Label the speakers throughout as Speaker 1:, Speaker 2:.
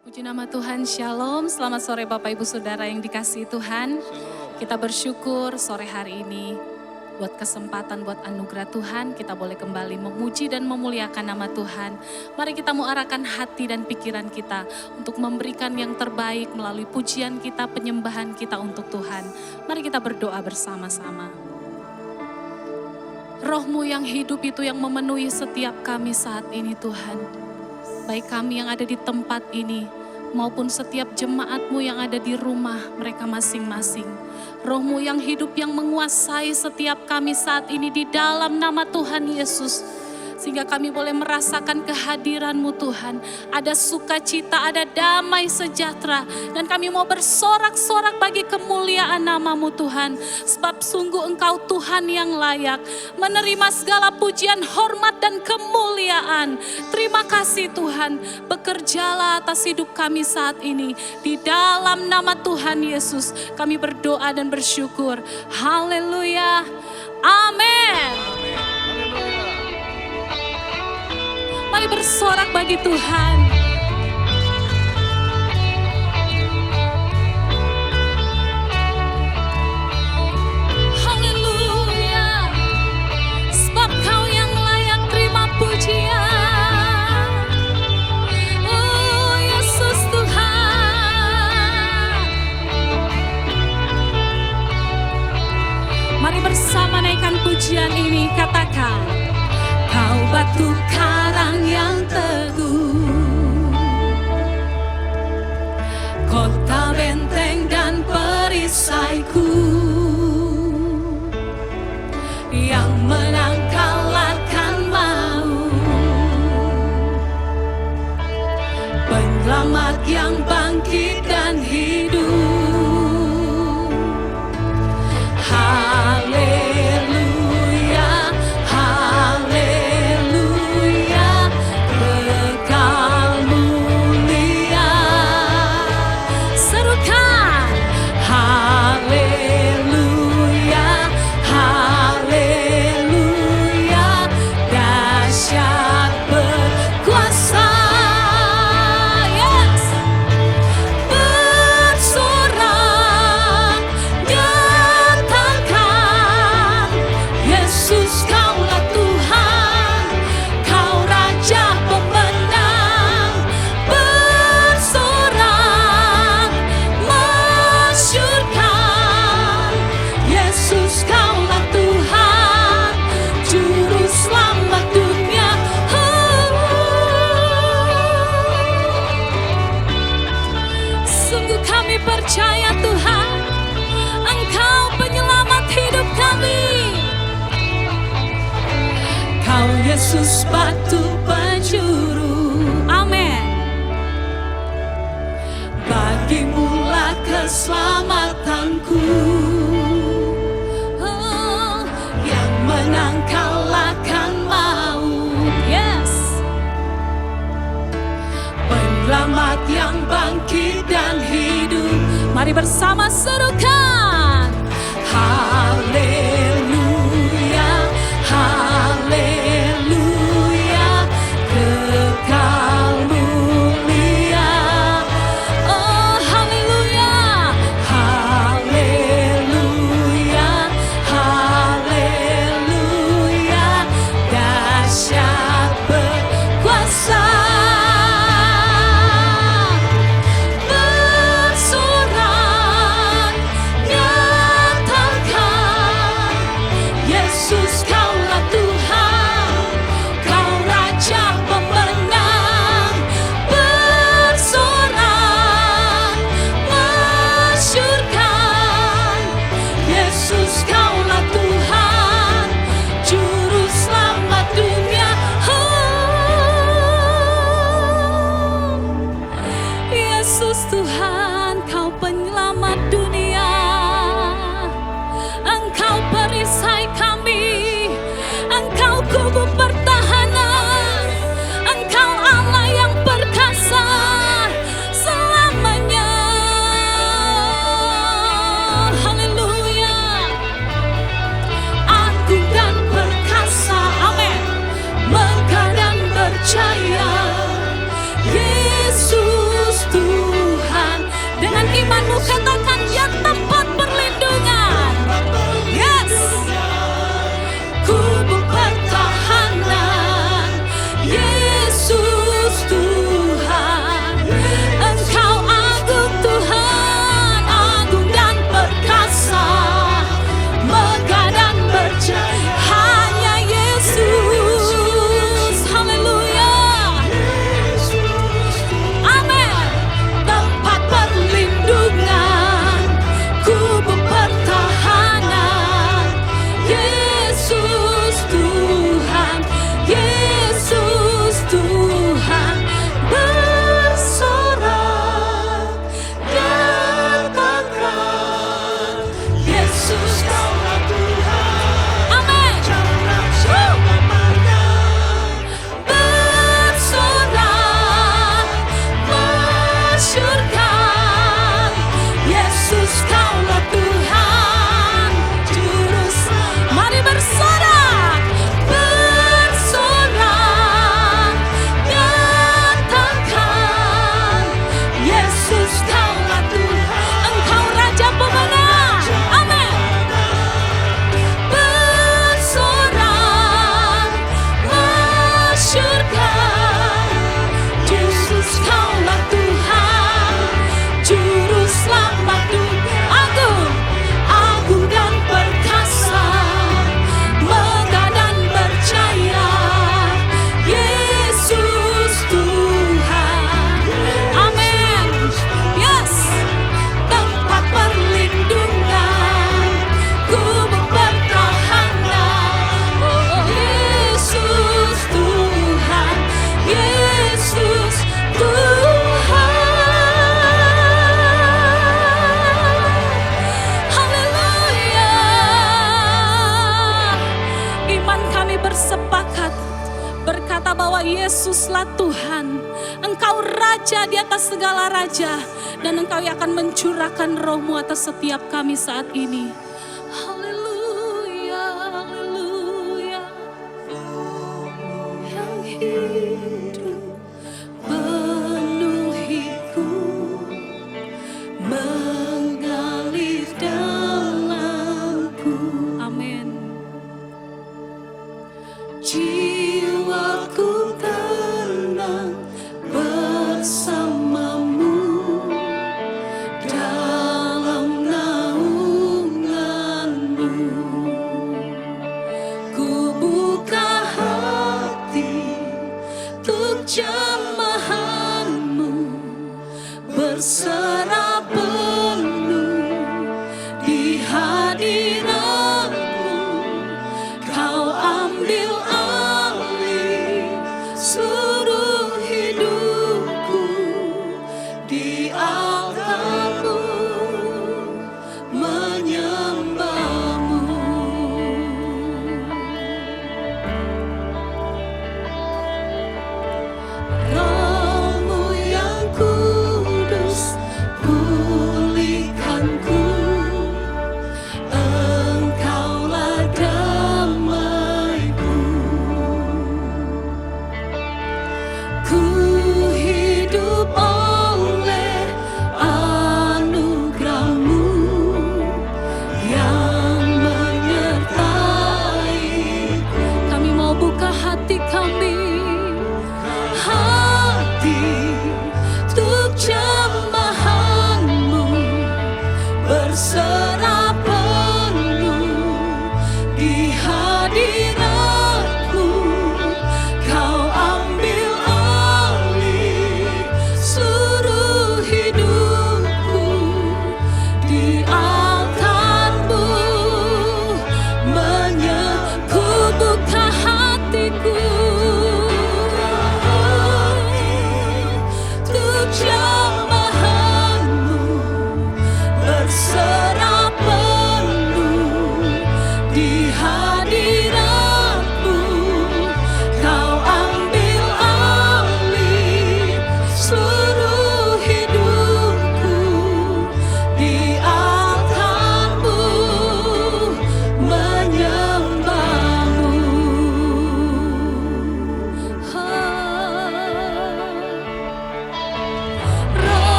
Speaker 1: Puji nama Tuhan, Shalom. Selamat sore Bapak Ibu Saudara yang dikasihi Tuhan. Kita bersyukur sore hari ini buat kesempatan, buat anugerah Tuhan. Kita boleh kembali memuji dan memuliakan nama Tuhan. Mari kita muarahkan hati dan pikiran kita untuk memberikan yang terbaik melalui pujian kita, penyembahan kita untuk Tuhan. Mari kita berdoa bersama-sama. Roh-Mu yang hidup itu yang memenuhi setiap kami saat ini Tuhan. Baik kami yang ada di tempat ini, maupun setiap jemaat-Mu yang ada di rumah mereka masing-masing. Roh-Mu yang hidup yang menguasai setiap kami saat ini di dalam nama Tuhan Yesus. Sehingga kami boleh merasakan kehadiran-Mu Tuhan. Ada sukacita, ada damai sejahtera. Dan kami mau bersorak-sorak bagi kemuliaan nama-Mu Tuhan. Sebab sungguh Engkau Tuhan yang layak menerima segala pujian, hormat dan kemuliaan. Terima kasih Tuhan. Bekerjalah atas hidup kami saat ini. Di dalam nama Tuhan Yesus kami berdoa dan bersyukur. Haleluya. Amin. Mari bersorak bagi Tuhan. Haleluya. Sebab Kau yang layak terima pujian. Oh Yesus Tuhan. Mari bersama naikkan pujian ini, katakan. Kau batu karang yang teguh, kota benteng dan perisaiku, yang menang kalahkan maut, penyelamat yang bangkit dan hidup. Percaya Tuhan, Engkau penyelamat hidup kami. Kau Yesus batu penjuru. Amin. Bagimulah keselamatanku. Oh, yang menang kalahkan maut. Yes. Penyelamat yang bangkit dan hidup. Mari bersama serukan. Haleluya, haleluya, kekal mulia. Oh haleluya, haleluya, haleluya, dahsyat berkuasa. Yesus, Kaulah Tuhan. Amin. Bersorak, masyurkan, Yesus Kaulah Tuhan, Juru Selamat. Mari bersorak, bersorak, nyatakan, Yesus Kaulah Tuhan, Engkau Raja pemenang. Amin. Bersorak, masyurkan, Yesus Kaulah Tuhan, Juru Selamat dunia. Agung, agung dan perkasa, megah dan berjaya, Yesus Tuhan. Amin. Yes. Tempat perlindungan, gubuk pertahanan, oh Yesus Tuhan, Yesus Tuhan. Haleluya. Iman kami bersepakat berkata bahwa Yesuslah Tuhan, Engkau Raja di atas segala raja, dan Engkau yang akan mencurahkan roh-Mu atas setiap kami saat ini. Haleluya, haleluya. Yang hidup penuhiku, mengalir dalamku. Amin. Jiwaku tenang bersamamu, dalam naunganmu.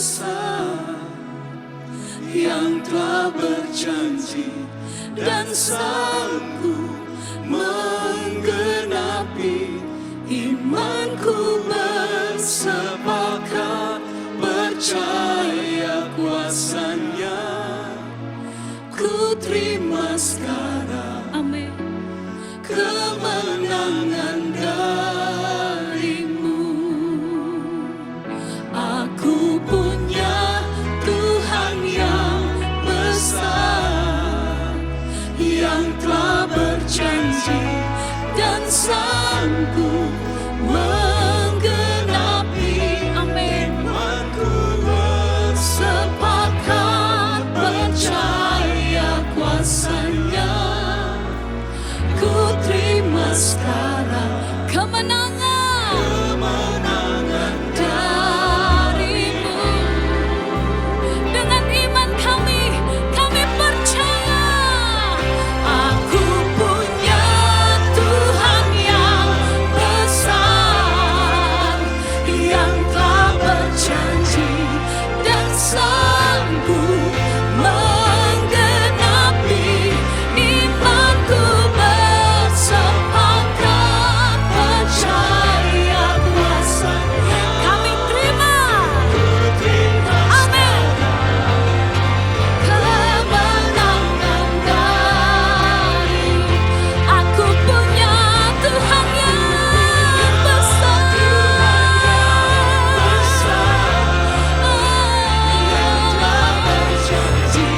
Speaker 2: besar yang telah berjanji dan sanggup menggenapi. Imanku bersepakat percaya kuasa-Nya, ku terima sekarang.
Speaker 1: Amin.
Speaker 2: Kemenangan darimu. Aku punya Tuhan yang besar, yang telah berjanji dan sanggup menggenapi.
Speaker 1: Amin.
Speaker 2: Imanku bersepakat percaya kuasa-Nya, ku terima sekarang kemenangan darimu.
Speaker 1: Dengan iman kami percaya.
Speaker 2: Aku punya Tuhan yang besar, yang telah berjanji dan sanggup menggenapi. Imanku bersepakat percaya kuasa-Nya.
Speaker 1: Kami terima.
Speaker 2: Amin. Kemenangan dari
Speaker 1: Aku punya Tuhan yang besar.
Speaker 2: yang telah berjanji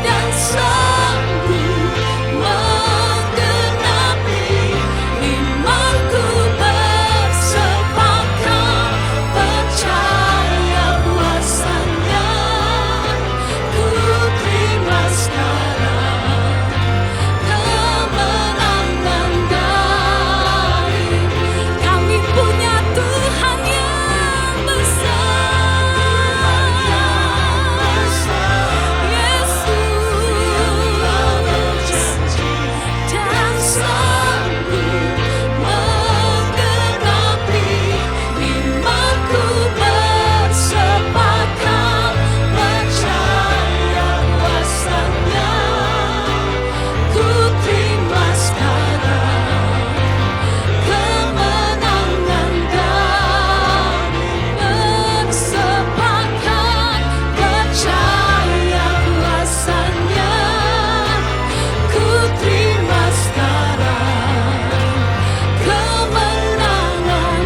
Speaker 2: dan sanggup menggenapi. Imanku bersepakat percaya kuasa-Nya, ku terima sekarang kemenangan dari.
Speaker 1: Kami punya Tuhan yang besar. Yesus
Speaker 2: dan sanggup menggenapi. Imanku bersepakat percaya kuasa-Nya, ku terima sekarang kemenangan dari. Bersepakat percaya kuasa-Nya, ku terima sekarang kemenangan.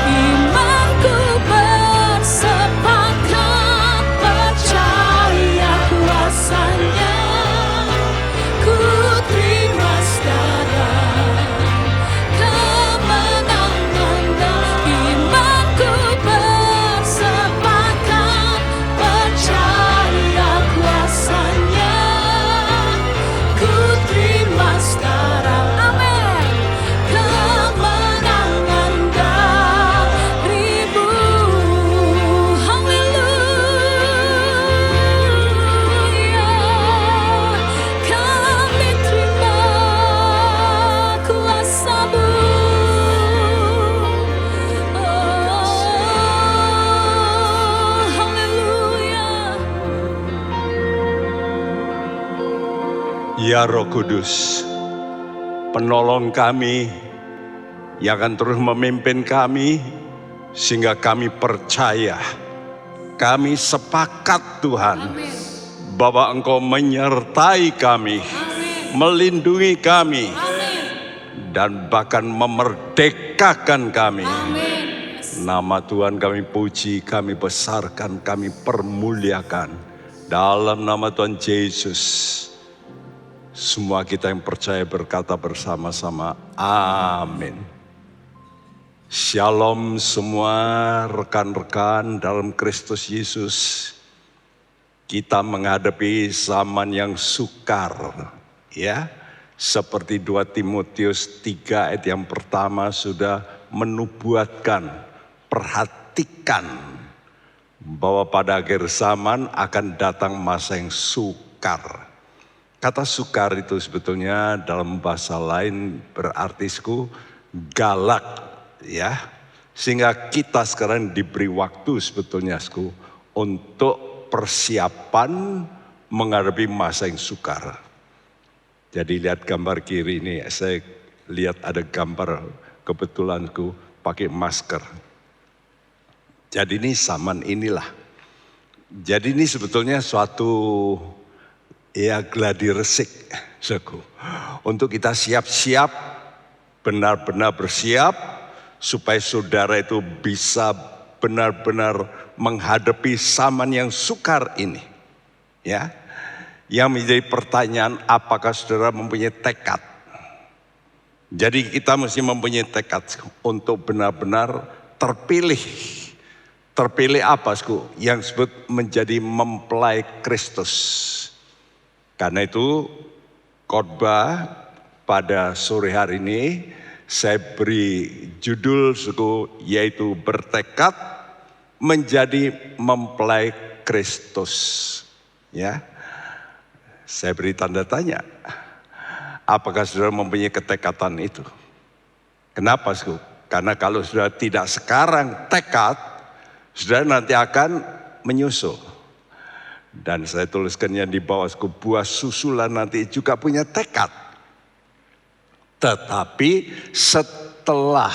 Speaker 2: Imanku bersepakat percaya kuasa-Nya, ku terima sekarang kemenangan. Imanku bersepakat percaya kuasa-Nya, ku terima sekarang. Amin. Kemenangan darimu.
Speaker 1: Haleluya. Kami terima kuasa-Mu. Haleluya.
Speaker 3: Ya Roh Kudus, penolong kami yang akan terus memimpin kami, sehingga kami percaya, kami sepakat Tuhan,
Speaker 1: Amin.
Speaker 3: bahwa Engkau menyertai kami, melindungi kami,
Speaker 1: Amin.
Speaker 3: dan bahkan memerdekakan kami.
Speaker 1: Amin.
Speaker 3: Nama Tuhan kami puji, kami besarkan, kami permuliakan. Dalam nama Tuhan Yesus, semua kita yang percaya berkata bersama-sama, amin. Shalom semua rekan-rekan dalam Kristus Yesus. Kita menghadapi zaman yang sukar, ya. Seperti 2 Timotius 3 ayat yang pertama sudah menubuatkan, perhatikan bahwa pada akhir zaman akan datang masa yang sukar. Kata sukar itu sebetulnya dalam bahasa lain berarti galak, ya. Sehingga kita sekarang diberi waktu sebetulnya untuk persiapan menghadapi masa yang sukar. Jadi lihat gambar kiri ini, saya lihat ada gambar kebetulanku pakai masker. Jadi ini zaman inilah. Jadi ini sebetulnya suatu gladi resik, saudaraku. Untuk kita siap-siap, benar-benar bersiap, supaya saudara itu bisa benar-benar menghadapi zaman yang sukar ini. Ya, yang menjadi pertanyaan, apakah saudara mempunyai tekad? Jadi kita mesti mempunyai tekad untuk benar-benar terpilih. Terpilih apa, Sku? Yang disebut menjadi mempelai Kristus. Karena itu khotbah pada sore hari ini saya beri judul, Sku, yaitu bertekad menjadi mempelai Kristus. Ya, saya beri tanda tanya. Apakah saudara mempunyai ketekatan itu? Kenapa, Sku? Karena kalau saudara tidak sekarang tekad, saudara nanti akan menyusul. Dan saya tuliskannya di bawah, Sku, buah susulan nanti juga punya tekad. Tetapi setelah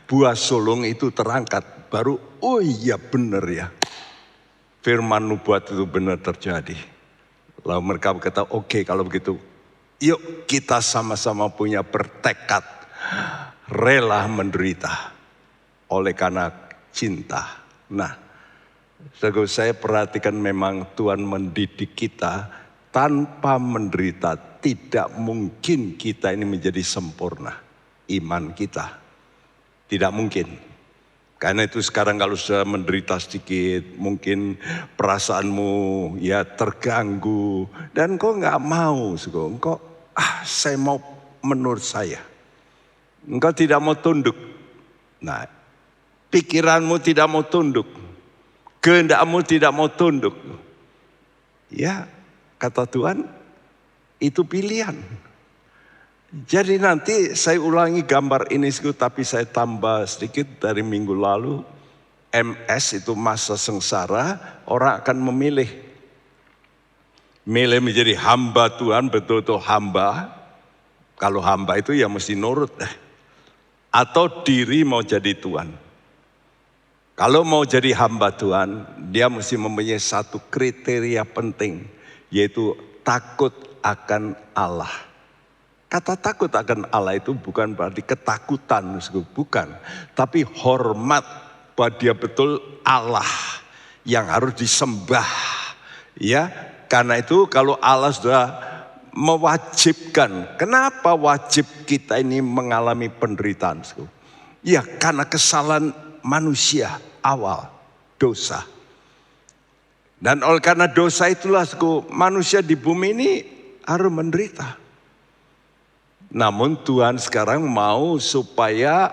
Speaker 3: buah sulung itu terangkat, baru oh iya benar ya. Firman nubuat itu benar terjadi. Lalu mereka berkata, oke, kalau begitu, yuk kita sama-sama punya bertekad, rela menderita oleh karena cinta. Nah, saya perhatikan memang Tuhan mendidik kita tanpa menderita. Tidak mungkin kita ini menjadi sempurna, iman kita. Tidak mungkin. Karena itu sekarang kalau sudah menderita sedikit, mungkin perasaanmu ya terganggu. Dan kau nggak mau, engkau saya mau menurut saya. Engkau tidak mau tunduk. Nah, pikiranmu tidak mau tunduk. Kehendakmu tidak mau tunduk. Ya, kata Tuhan, itu pilihan. Jadi nanti saya ulangi gambar ini, tapi saya tambah sedikit dari minggu lalu. MS itu masa sengsara, orang akan memilih. Milih menjadi hamba Tuhan, betul-betul hamba. Kalau hamba itu ya mesti nurut. Atau diri mau jadi Tuhan. Kalau mau jadi hamba Tuhan, dia mesti mempunyai satu kriteria penting, yaitu takut akan Allah. Kata takut akan Allah itu bukan berarti ketakutan, bukan. Tapi hormat bahwa dia betul Allah yang harus disembah. Ya, karena itu kalau Allah sudah mewajibkan, kenapa wajib kita ini mengalami penderitaan? Ya, karena kesalahan manusia awal, dosa. Dan oleh karena dosa itulah manusia di bumi ini harus menderita. Namun Tuhan sekarang mau supaya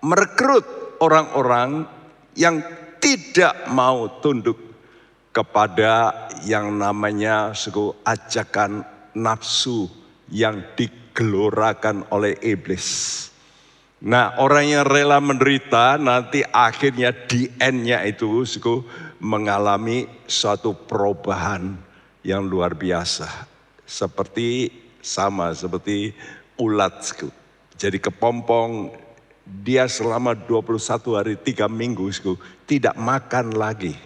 Speaker 3: merekrut orang-orang yang tidak mau tunduk kepada yang namanya ajakan nafsu yang digelorakan oleh iblis. Nah, orang yang rela menderita nanti akhirnya di end-nya itu mengalami suatu perubahan yang luar biasa. Seperti ulat, jadi kepompong, dia selama 21 hari 3 minggu tidak makan lagi.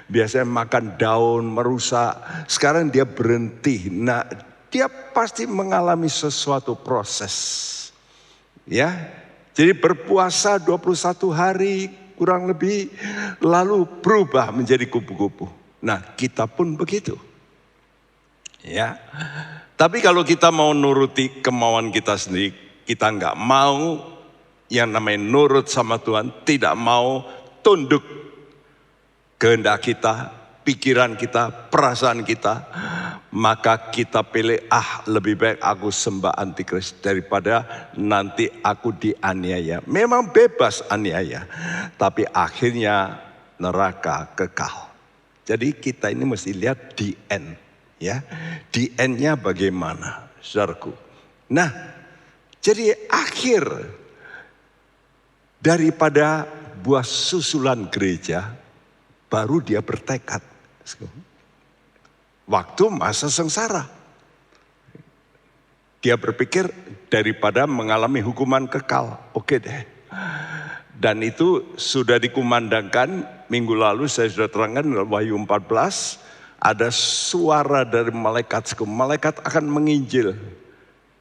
Speaker 3: Biasanya makan daun merusak, sekarang dia berhenti. Nah, dia pasti mengalami sesuatu proses. Ya, jadi berpuasa 21 hari kurang lebih, lalu berubah menjadi kupu-kupu. Nah, kita pun begitu. Ya. Tapi kalau kita mau nuruti kemauan kita sendiri, kita nggak mau yang namanya nurut sama Tuhan, tidak mau tunduk kehendak kita, pikiran kita, perasaan kita, maka kita pilih lebih baik aku sembah antikris daripada nanti aku dianiaya. Memang bebas aniaya, tapi akhirnya neraka kekal. Jadi kita ini mesti lihat di end. Ya, di end-nya bagaimana, saudaraku. Nah, jadi akhir daripada buah susulan gereja baru dia bertekad. Waktu masa sengsara. Dia berpikir daripada mengalami hukuman kekal, oke deh. Dan itu sudah dikumandangkan minggu lalu saya sudah terangkan dalam Wahyu 14. Ada suara dari malaikat. Malaikat akan menginjil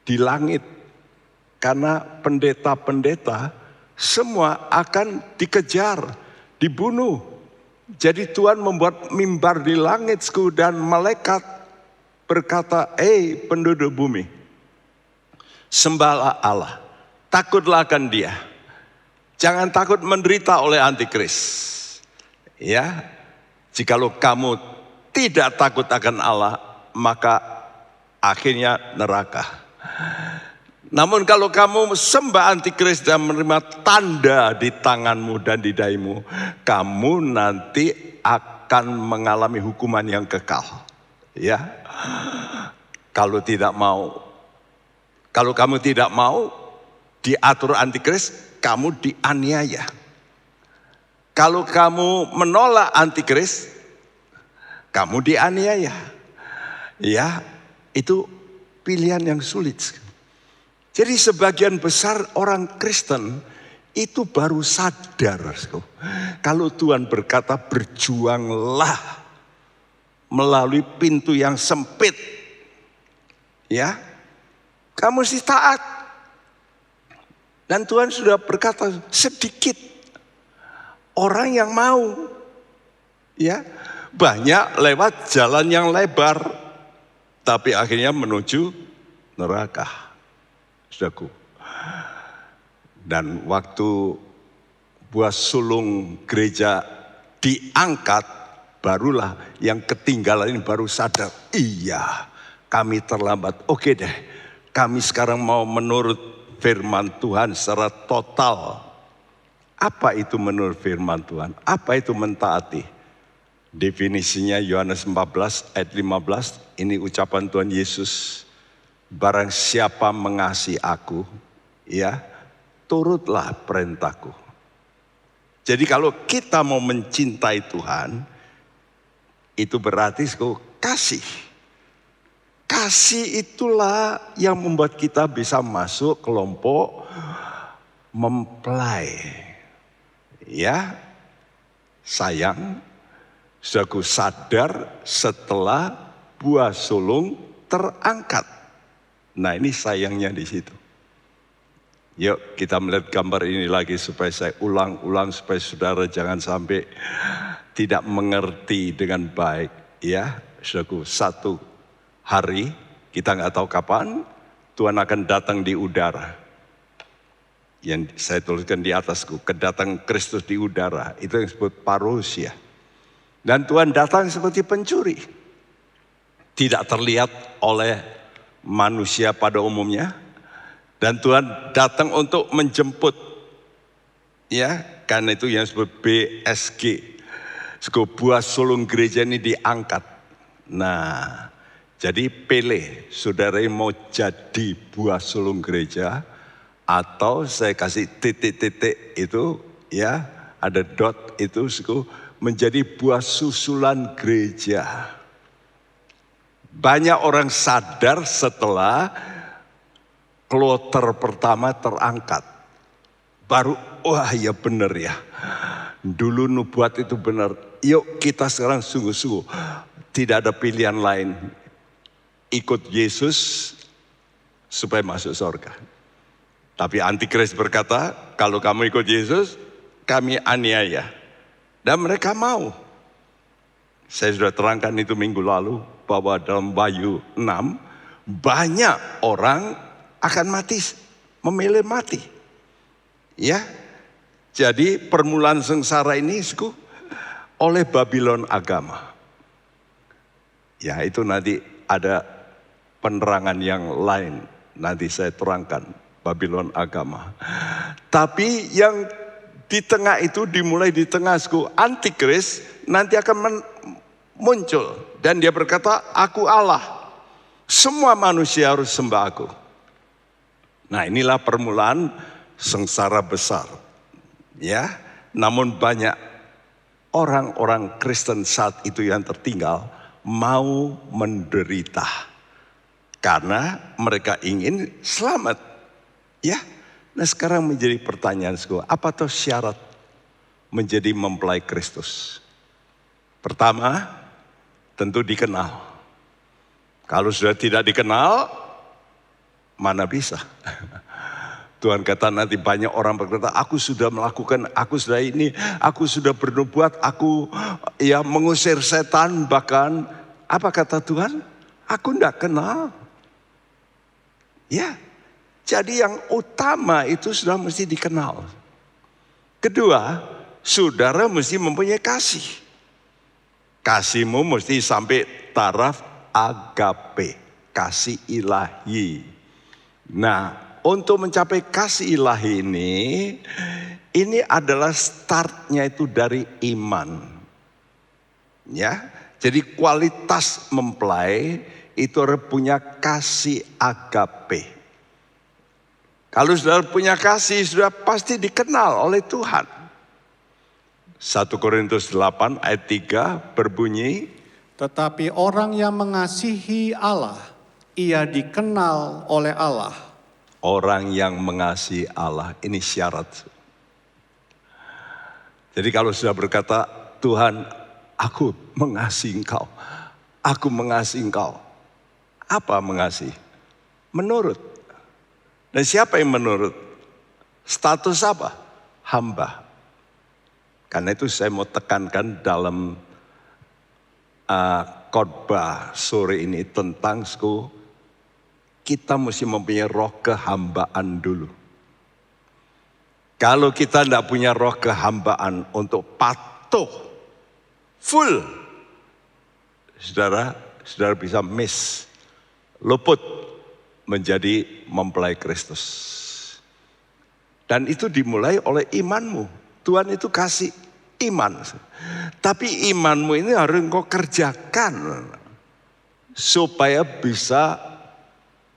Speaker 3: di langit. Karena pendeta-pendeta semua akan dikejar, dibunuh. Jadi Tuhan membuat mimbar di langit dan malaikat berkata, penduduk bumi, sembahlah Allah, takutlah akan Dia. Jangan takut menderita oleh antikris. Ya, jikalau kamu tidak takut akan Allah, maka akhirnya neraka. Namun kalau kamu sembah antikris dan menerima tanda di tanganmu dan di dahimu, kamu nanti akan mengalami hukuman yang kekal. Ya, kalau kamu tidak mau diatur antikris, kamu dianiaya. Kalau kamu menolak antikris, kamu dianiaya. Ya, itu pilihan yang sulit. Jadi sebagian besar orang Kristen itu baru sadar. Kalau Tuhan berkata berjuanglah melalui pintu yang sempit. Ya, kamu mesti taat. Dan Tuhan sudah berkata sedikit orang yang mau. Ya, banyak lewat jalan yang lebar, tapi akhirnya menuju neraka. Saudaraku. Dan waktu buah sulung gereja diangkat, barulah yang ketinggalan ini baru sadar, iya kami terlambat. Oke deh, kami sekarang mau menurut firman Tuhan secara total. Apa itu menurut firman Tuhan? Apa itu mentaati? Definisinya Yohanes 14 ayat 15, ini ucapan Tuhan Yesus. Barang siapa mengasihi aku, ya, turutlah perintahku. Jadi kalau kita mau mencintai Tuhan, itu berarti kasih. Kasih itulah yang membuat kita bisa masuk kelompok mempelai. Ya, sayang, saudaraku sadar setelah buah sulung terangkat. Nah, ini sayangnya di situ. Yuk kita melihat gambar ini lagi supaya saya ulang-ulang supaya saudara jangan sampai tidak mengerti dengan baik. Ya, saudaraku, satu hari kita nggak tahu kapan Tuhan akan datang di udara. Yang saya tuliskan di atasku, kedatangan Kristus di udara, itu yang disebut parousia. Dan Tuhan datang seperti pencuri. Tidak terlihat oleh manusia pada umumnya, dan Tuhan datang untuk menjemput, ya, karena itu yang disebut BSG, buah sulung gereja ini diangkat. Nah, jadi pilih, saudara mau jadi buah sulung gereja, atau saya kasih titik-titik itu, ya, ada dot itu, menjadi buah susulan gereja. Banyak orang sadar setelah kloter pertama terangkat. Baru, wah ya benar ya. Dulu nubuat itu benar. Yuk kita sekarang sungguh-sungguh. Tidak ada pilihan lain. Ikut Yesus supaya masuk surga. Tapi antikris berkata, kalau kamu ikut Yesus, kami aniaya. Dan mereka mau. Saya sudah terangkan itu minggu lalu. Bahwa dalam Wahyu 6 banyak orang akan mati, memilih mati. Ya, jadi permulaan sengsara ini oleh Babylon agama. Ya, itu nanti ada penerangan yang lain. Nanti saya terangkan Babylon agama. Tapi yang di tengah itu dimulai di tengah antikris nanti akan muncul. Dan dia berkata, aku Allah. Semua manusia harus sembah aku. Nah, inilah permulaan sengsara besar. Ya, namun banyak orang-orang Kristen saat itu yang tertinggal mau menderita. Karena mereka ingin selamat. Ya, nah sekarang menjadi pertanyaan semua, apa tuh syarat menjadi mempelai Kristus? Pertama, tentu dikenal. Kalau sudah tidak dikenal, mana bisa? Tuhan kata nanti banyak orang berkata, aku sudah melakukan, aku sudah ini, aku sudah bernubuat, aku ya mengusir setan, bahkan apa kata Tuhan? Aku tidak kenal. Ya, jadi yang utama itu sudah mesti dikenal. Kedua, saudara mesti mempunyai kasih. Kasihmu mesti sampai taraf agape, kasih ilahi. Nah, untuk mencapai kasih ilahi ini adalah startnya itu dari iman. Ya, jadi kualitas mempelai itu harus punya kasih agape. Kalau sudah punya kasih, sudah pasti dikenal oleh Tuhan. 1 Korintus 8 ayat 3 berbunyi,
Speaker 4: Tetapi orang yang mengasihi Allah, ia dikenal oleh Allah.
Speaker 3: orang yang mengasihi Allah, ini syarat. Jadi kalau sudah berkata, Tuhan, aku mengasihi Engkau, aku mengasihi Engkau. Apa mengasihi? Menurut. Dan siapa yang menurut? Status apa? Hamba. Karena itu saya mau tekankan dalam khotbah sore ini tentang kita mesti mempunyai roh kehambaan dulu. Kalau kita tidak punya roh kehambaan untuk patuh, full, saudara bisa luput menjadi mempelai Kristus. Dan itu dimulai oleh imanmu. Tuhan itu kasih iman. Tapi imanmu ini harus engkau kerjakan. Supaya bisa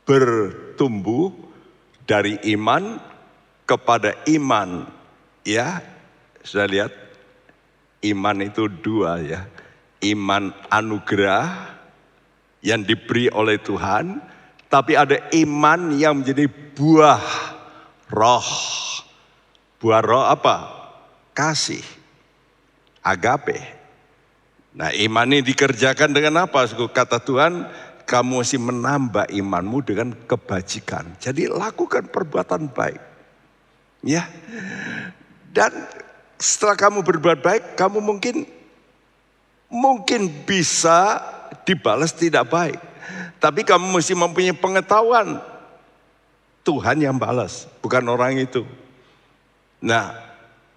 Speaker 3: bertumbuh dari iman kepada iman. Ya, sudah lihat? Iman itu dua ya. Iman anugerah yang diberi oleh Tuhan. Tapi ada iman yang menjadi buah roh. Buah roh apa? Kasih. Agape. Nah, iman ini dikerjakan dengan apa? Kata Tuhan, kamu mesti menambah imanmu dengan kebajikan. Jadi lakukan perbuatan baik. Ya. Dan setelah kamu berbuat baik, kamu mungkin bisa dibalas tidak baik. Tapi kamu mesti mempunyai pengetahuan. Tuhan yang balas, bukan orang itu. Nah,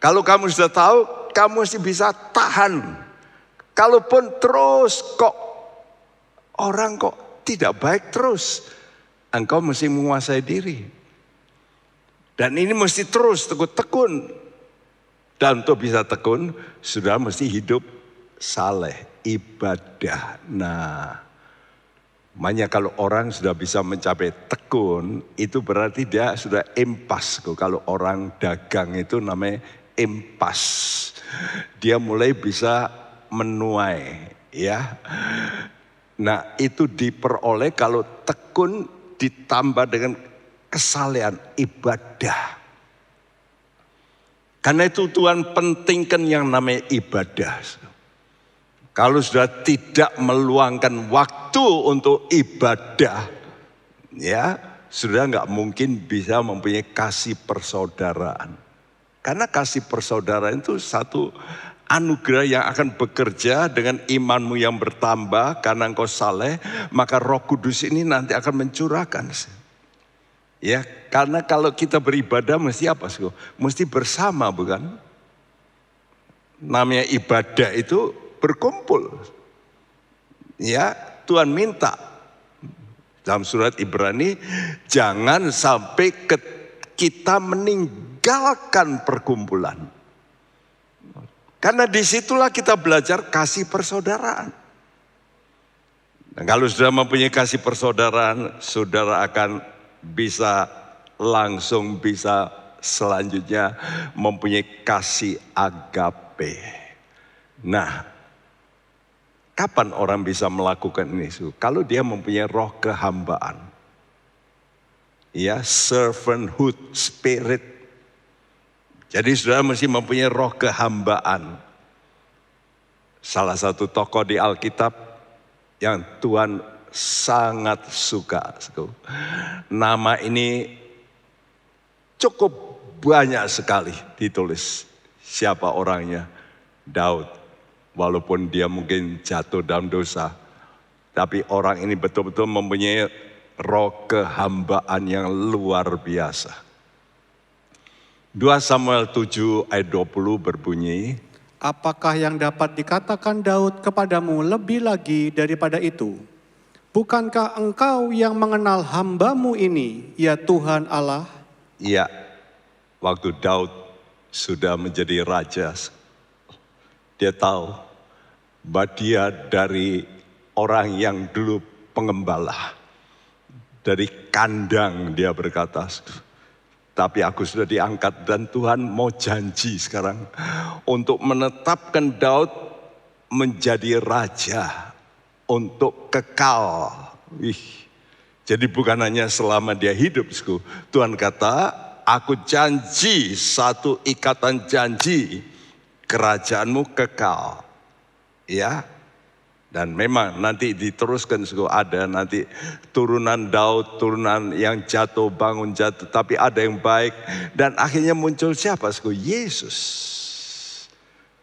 Speaker 3: kalau kamu sudah tahu, kamu mesti bisa tahan. Kalaupun terus orang tidak baik terus, engkau mesti menguasai diri. Dan ini mesti terus tekun. Dan untuk bisa tekun, sudah mesti hidup saleh, ibadah. Nah, makanya kalau orang sudah bisa mencapai tekun, itu berarti dia sudah impas. Kalau orang dagang itu namanya impas. Dia mulai bisa menuai, ya. Nah, itu diperoleh kalau tekun ditambah dengan kesalehan ibadah. Karena itu Tuhan pentingkan yang namanya ibadah. Kalau sudah tidak meluangkan waktu untuk ibadah, ya sudah nggak mungkin bisa mempunyai kasih persaudaraan. Karena kasih persaudaraan itu satu anugerah yang akan bekerja dengan imanmu yang bertambah. Karena engkau saleh, maka Roh Kudus ini nanti akan mencurahkan. Ya, karena kalau kita beribadah mesti apa sih? Mesti bersama, bukan? Namanya ibadah itu berkumpul. Ya, Tuhan minta dalam surat Ibrani, jangan sampai kita meninggalkan perkumpulan. Karena disitulah kita belajar kasih persaudaraan. Dan kalau sudah mempunyai kasih persaudaraan, saudara akan bisa selanjutnya mempunyai kasih agape. Nah, kapan orang bisa melakukan ini? Kalau dia mempunyai roh kehambaan. Ya, servanthood spirit. Jadi saudara mesti mempunyai roh kehambaan. Salah satu tokoh di Alkitab yang Tuhan sangat suka. Nama ini cukup banyak sekali ditulis. Siapa orangnya? Daud. Walaupun dia mungkin jatuh dalam dosa. Tapi orang ini betul-betul mempunyai roh kehambaan yang luar biasa. 2 Samuel 7 ayat 20 berbunyi,
Speaker 4: Apakah yang dapat dikatakan Daud kepadamu lebih lagi daripada itu? Bukankah engkau yang mengenal hambamu ini, ya Tuhan Allah?
Speaker 3: iya, waktu Daud sudah menjadi raja, dia tahu bahwa dia dari orang yang dulu pengembala. Dari kandang dia berkata, tapi aku sudah diangkat dan Tuhan mau janji sekarang untuk menetapkan Daud menjadi raja untuk kekal. Jadi bukan hanya selama dia hidup. Tuhan kata, aku janji satu ikatan janji, kerajaanmu kekal. Ya. Dan memang nanti diteruskan, ada nanti turunan Daud, turunan yang jatuh bangun jatuh, tapi ada yang baik. Dan akhirnya muncul siapa? Yesus.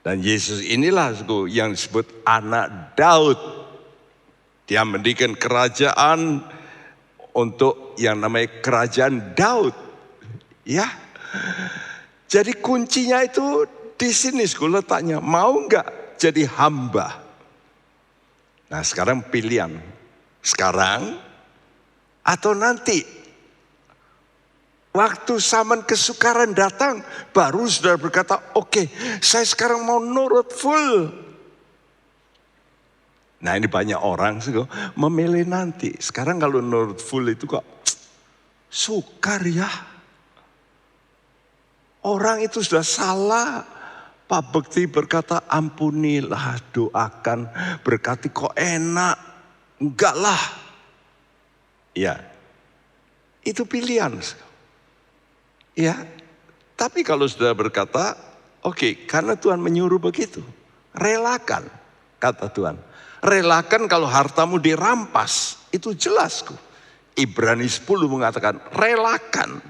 Speaker 3: Dan Yesus inilah yang disebut anak Daud. Dia mendirikan kerajaan untuk yang namanya kerajaan Daud. Ya. Jadi kuncinya itu di sini letaknya. Mau enggak jadi hamba? Nah sekarang pilihan, sekarang atau nanti. Waktu zaman kesukaran datang, baru saudara berkata, oke, saya sekarang mau nurut full. Nah ini banyak orang memilih nanti. Sekarang kalau nurut full itu kok sukar ya. Orang itu sudah salah. Pak Bekti berkata, ampunilah, doakan, berkati, kok enak. Enggak lah. Ya, itu pilihan. Ya, tapi kalau sudah berkata, oke, karena Tuhan menyuruh begitu. Relakan, kata Tuhan. Relakan kalau hartamu dirampas, itu jelas. Ibrani 10 mengatakan, relakan.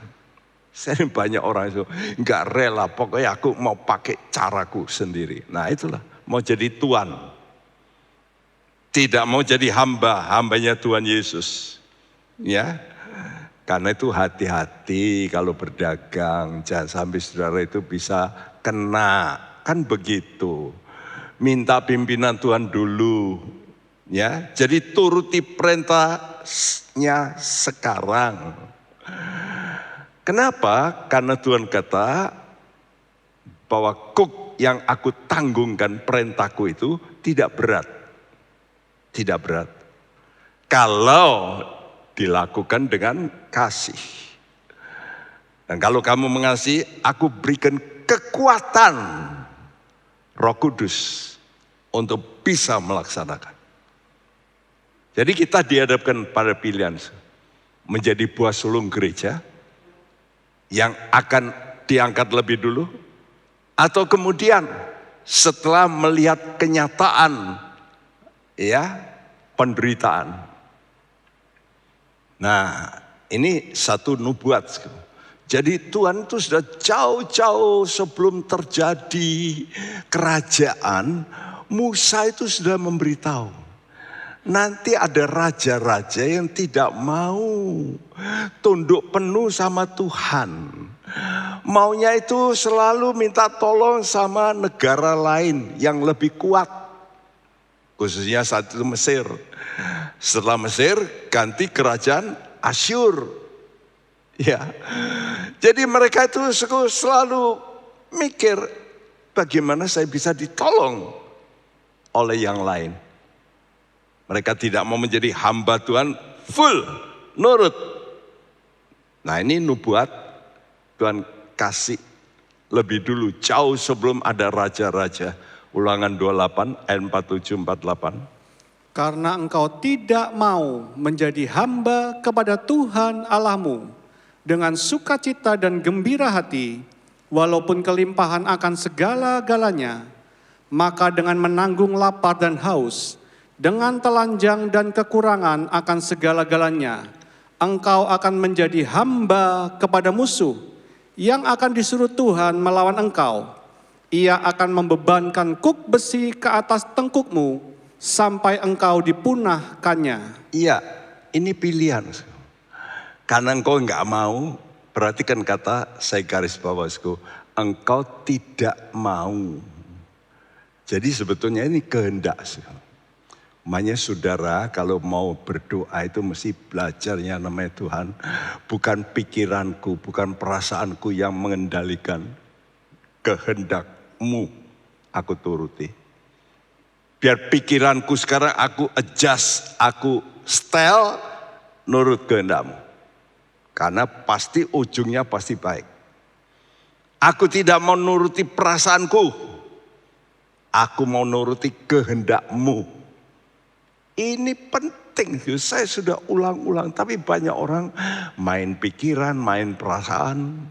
Speaker 3: Saya banyak orang itu nggak rela, pokoknya aku mau pakai caraku sendiri. Nah itulah, mau jadi tuan. Tidak mau jadi hamba, hambanya Tuhan Yesus. Ya, karena itu hati-hati kalau berdagang, jangan sampai saudara itu bisa kena, kan begitu. Minta pimpinan Tuhan dulu, ya. Jadi turuti perintahnya sekarang. Kenapa? Karena Tuhan kata bahwa kuk yang aku tanggungkan, perintahku itu tidak berat. Tidak berat. Kalau dilakukan dengan kasih. Dan kalau kamu mengasihi, aku berikan kekuatan Roh Kudus untuk bisa melaksanakan. Jadi kita dihadapkan pada pilihan menjadi buah sulung gereja yang akan diangkat lebih dulu, atau kemudian setelah melihat kenyataan ya penderitaan. Nah ini satu nubuat. Jadi Tuhan itu sudah jauh-jauh sebelum terjadi kerajaan, Musa itu sudah memberitahu. Nanti ada raja-raja yang tidak mau tunduk penuh sama Tuhan. Maunya itu selalu minta tolong sama negara lain yang lebih kuat. Khususnya saat itu Mesir. Setelah Mesir ganti kerajaan Asyur. Ya. Jadi mereka itu selalu mikir bagaimana saya bisa ditolong oleh yang lain. Mereka tidak mau menjadi hamba Tuhan full, nurut. Nah ini nubuat Tuhan kasih lebih dulu, jauh sebelum ada raja-raja. Ulangan 28 ayat 47-48.
Speaker 4: Karena engkau tidak mau menjadi hamba kepada Tuhan Allahmu dengan sukacita dan gembira hati, walaupun kelimpahan akan segala-galanya, maka dengan menanggung lapar dan haus, dengan telanjang dan kekurangan akan segala-galanya, engkau akan menjadi hamba kepada musuh yang akan disuruh Tuhan melawan engkau. Ia akan membebankan kuk besi ke atas tengkukmu sampai engkau dipunahkannya.
Speaker 3: Iya, ini pilihan. Karena engkau enggak mau, perhatikan kata saya garis bawahku, engkau tidak mau. Jadi sebetulnya ini kehendak. Makanya saudara kalau mau berdoa itu mesti belajarnya namanya Tuhan. Bukan pikiranku, bukan perasaanku yang mengendalikan. Kehendakmu aku turuti. Biar pikiranku sekarang aku adjust, aku setel nurut kehendakmu. Karena pasti ujungnya pasti baik. Aku tidak mau nuruti perasaanku. Aku mau nuruti kehendakmu. Ini penting, saya sudah ulang-ulang. Tapi banyak orang main pikiran, main perasaan.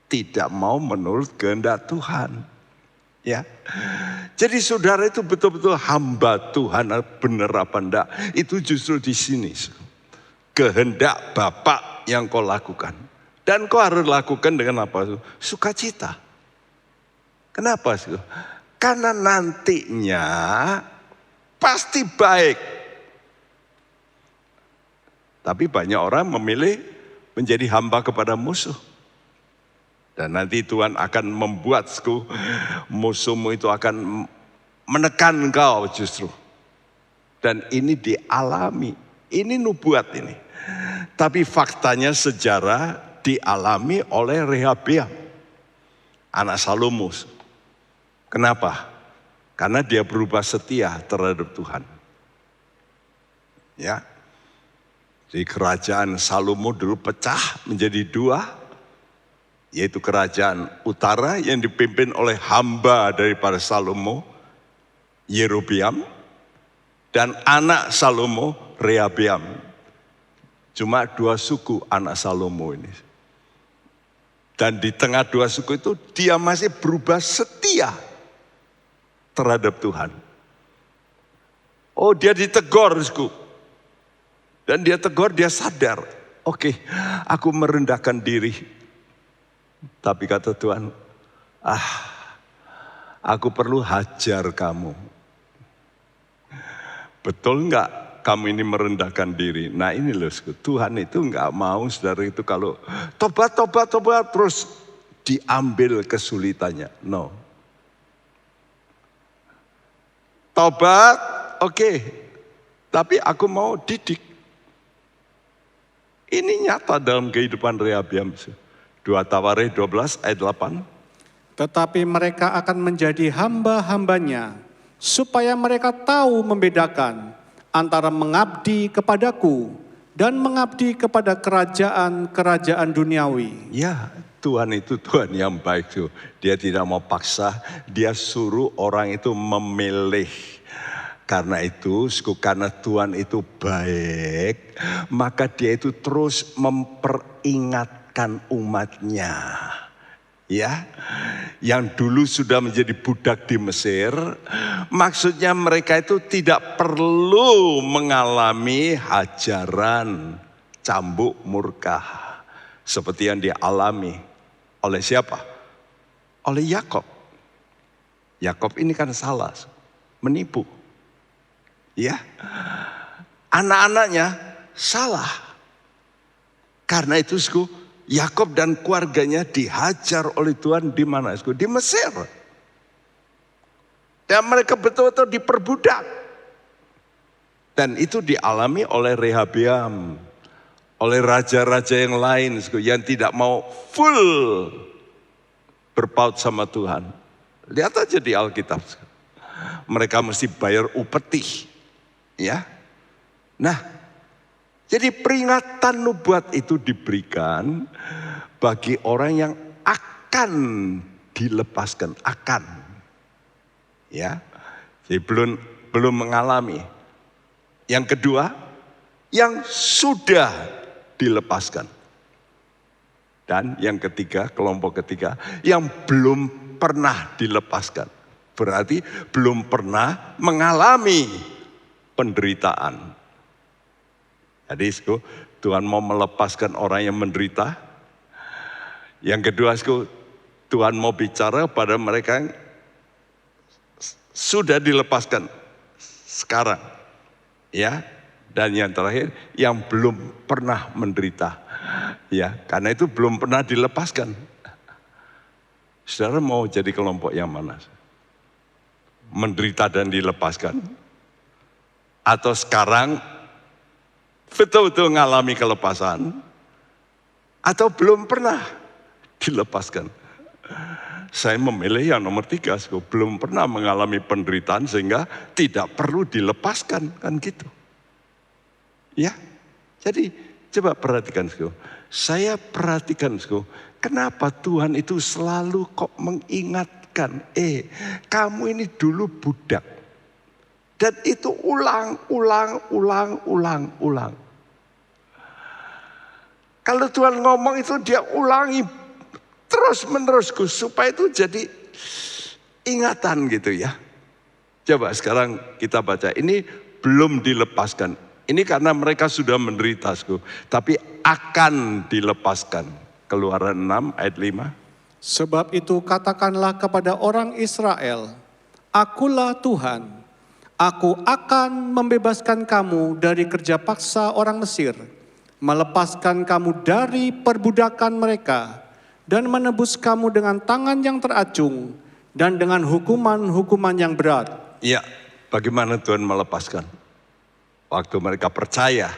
Speaker 3: Tidak mau menurut kehendak Tuhan. Ya, jadi saudara itu betul-betul hamba Tuhan, benar apa enggak? Itu justru di sini. Kehendak Bapa yang kau lakukan. Dan kau harus lakukan dengan apa? Sukacita. Kenapa? Karena nantinya pasti baik. Tapi banyak orang memilih menjadi hamba kepada musuh. Dan nanti Tuhan akan membuatku, musuhmu itu akan menekan engkau justru. Dan ini dialami, ini nubuat ini. Tapi faktanya sejarah dialami oleh Rehabeam, anak Salomo. Kenapa? Karena dia berubah setia terhadap Tuhan. Ya, jadi kerajaan Salomo dulu pecah menjadi dua. Yaitu kerajaan utara yang dipimpin oleh hamba daripada Salomo, Yerobeam, dan anak Salomo, Rehabeam. Cuma dua suku anak Salomo ini. Dan di tengah dua suku itu dia masih berubah setia terhadap Tuhan. Oh, dia ditegur, suku. Dan dia tegur, dia sadar. Oke, aku merendahkan diri. Tapi kata Tuhan, aku perlu hajar kamu. Betul enggak kamu ini merendahkan diri? Nah ini loh, Tuhan itu enggak mau saudara itu kalau tobat terus diambil kesulitannya. No. Tobat, oke. Tapi aku mau didik. Ini nyata dalam kehidupan Rehabeam. 2 Tawarikh 12 ayat 8.
Speaker 4: Tetapi mereka akan menjadi hamba-hambanya, supaya mereka tahu membedakan antara mengabdi kepadaku dan mengabdi kepada kerajaan-kerajaan duniawi.
Speaker 3: Ya, Tuhan itu Tuhan yang baik. Dia tidak mau paksa, dia suruh orang itu memilih. Karena itu, karena Tuhan itu baik, maka dia itu terus memperingatkan umatnya, ya, yang dulu sudah menjadi budak di Mesir. Maksudnya mereka itu tidak perlu mengalami hajaran cambuk murka seperti yang dialami oleh siapa? Oleh Yakob. Yakob ini kan salah, menipu, ya, anak-anaknya salah. Karena itu, Yakob dan keluarganya dihajar oleh Tuhan di mana? Di Mesir. Dan mereka betul-betul diperbudak. Dan itu dialami oleh Rehabeam. Oleh raja-raja yang lain yang tidak mau full berpaut sama Tuhan. Lihat aja di Alkitab. Mereka mesti bayar upeti. Ya. Nah, jadi peringatan nubuat itu diberikan bagi orang yang akan dilepaskan, akan. Ya. Jadi belum mengalami. Yang kedua, yang sudah dilepaskan. Dan yang ketiga, kelompok ketiga, yang belum pernah dilepaskan. Berarti belum pernah mengalami penderitaan. Jadi Tuhan mau melepaskan orang yang menderita. Yang kedua, Tuhan mau bicara pada mereka yang sudah dilepaskan sekarang. Ya, dan yang terakhir yang belum pernah menderita. Ya, karena itu belum pernah dilepaskan. Saudara mau jadi kelompok yang mana? Menderita dan dilepaskan? Atau sekarang betul-betul mengalami kelepasan? Atau belum pernah dilepaskan? Saya memilih yang nomor 3, belum pernah mengalami penderitaan sehingga tidak perlu dilepaskan, kan gitu. Ya, jadi coba perhatikan, saya perhatikan, kenapa Tuhan itu selalu kok mengingatkan, kamu ini dulu budak. Dan itu ulang. Kalau Tuhan ngomong itu dia ulangi terus menerus, supaya itu jadi ingatan gitu ya. Coba sekarang kita baca, ini belum dilepaskan. Ini karena mereka sudah menderita, tapi akan dilepaskan. Keluaran 6 ayat 5.
Speaker 4: Sebab itu katakanlah kepada orang Israel, Akulah Tuhan, Aku akan membebaskan kamu dari kerja paksa orang Mesir, melepaskan kamu dari perbudakan mereka, dan menebus kamu dengan tangan yang teracung, dan dengan hukuman-hukuman yang berat.
Speaker 3: Ya, bagaimana Tuhan melepaskan? Waktu mereka percaya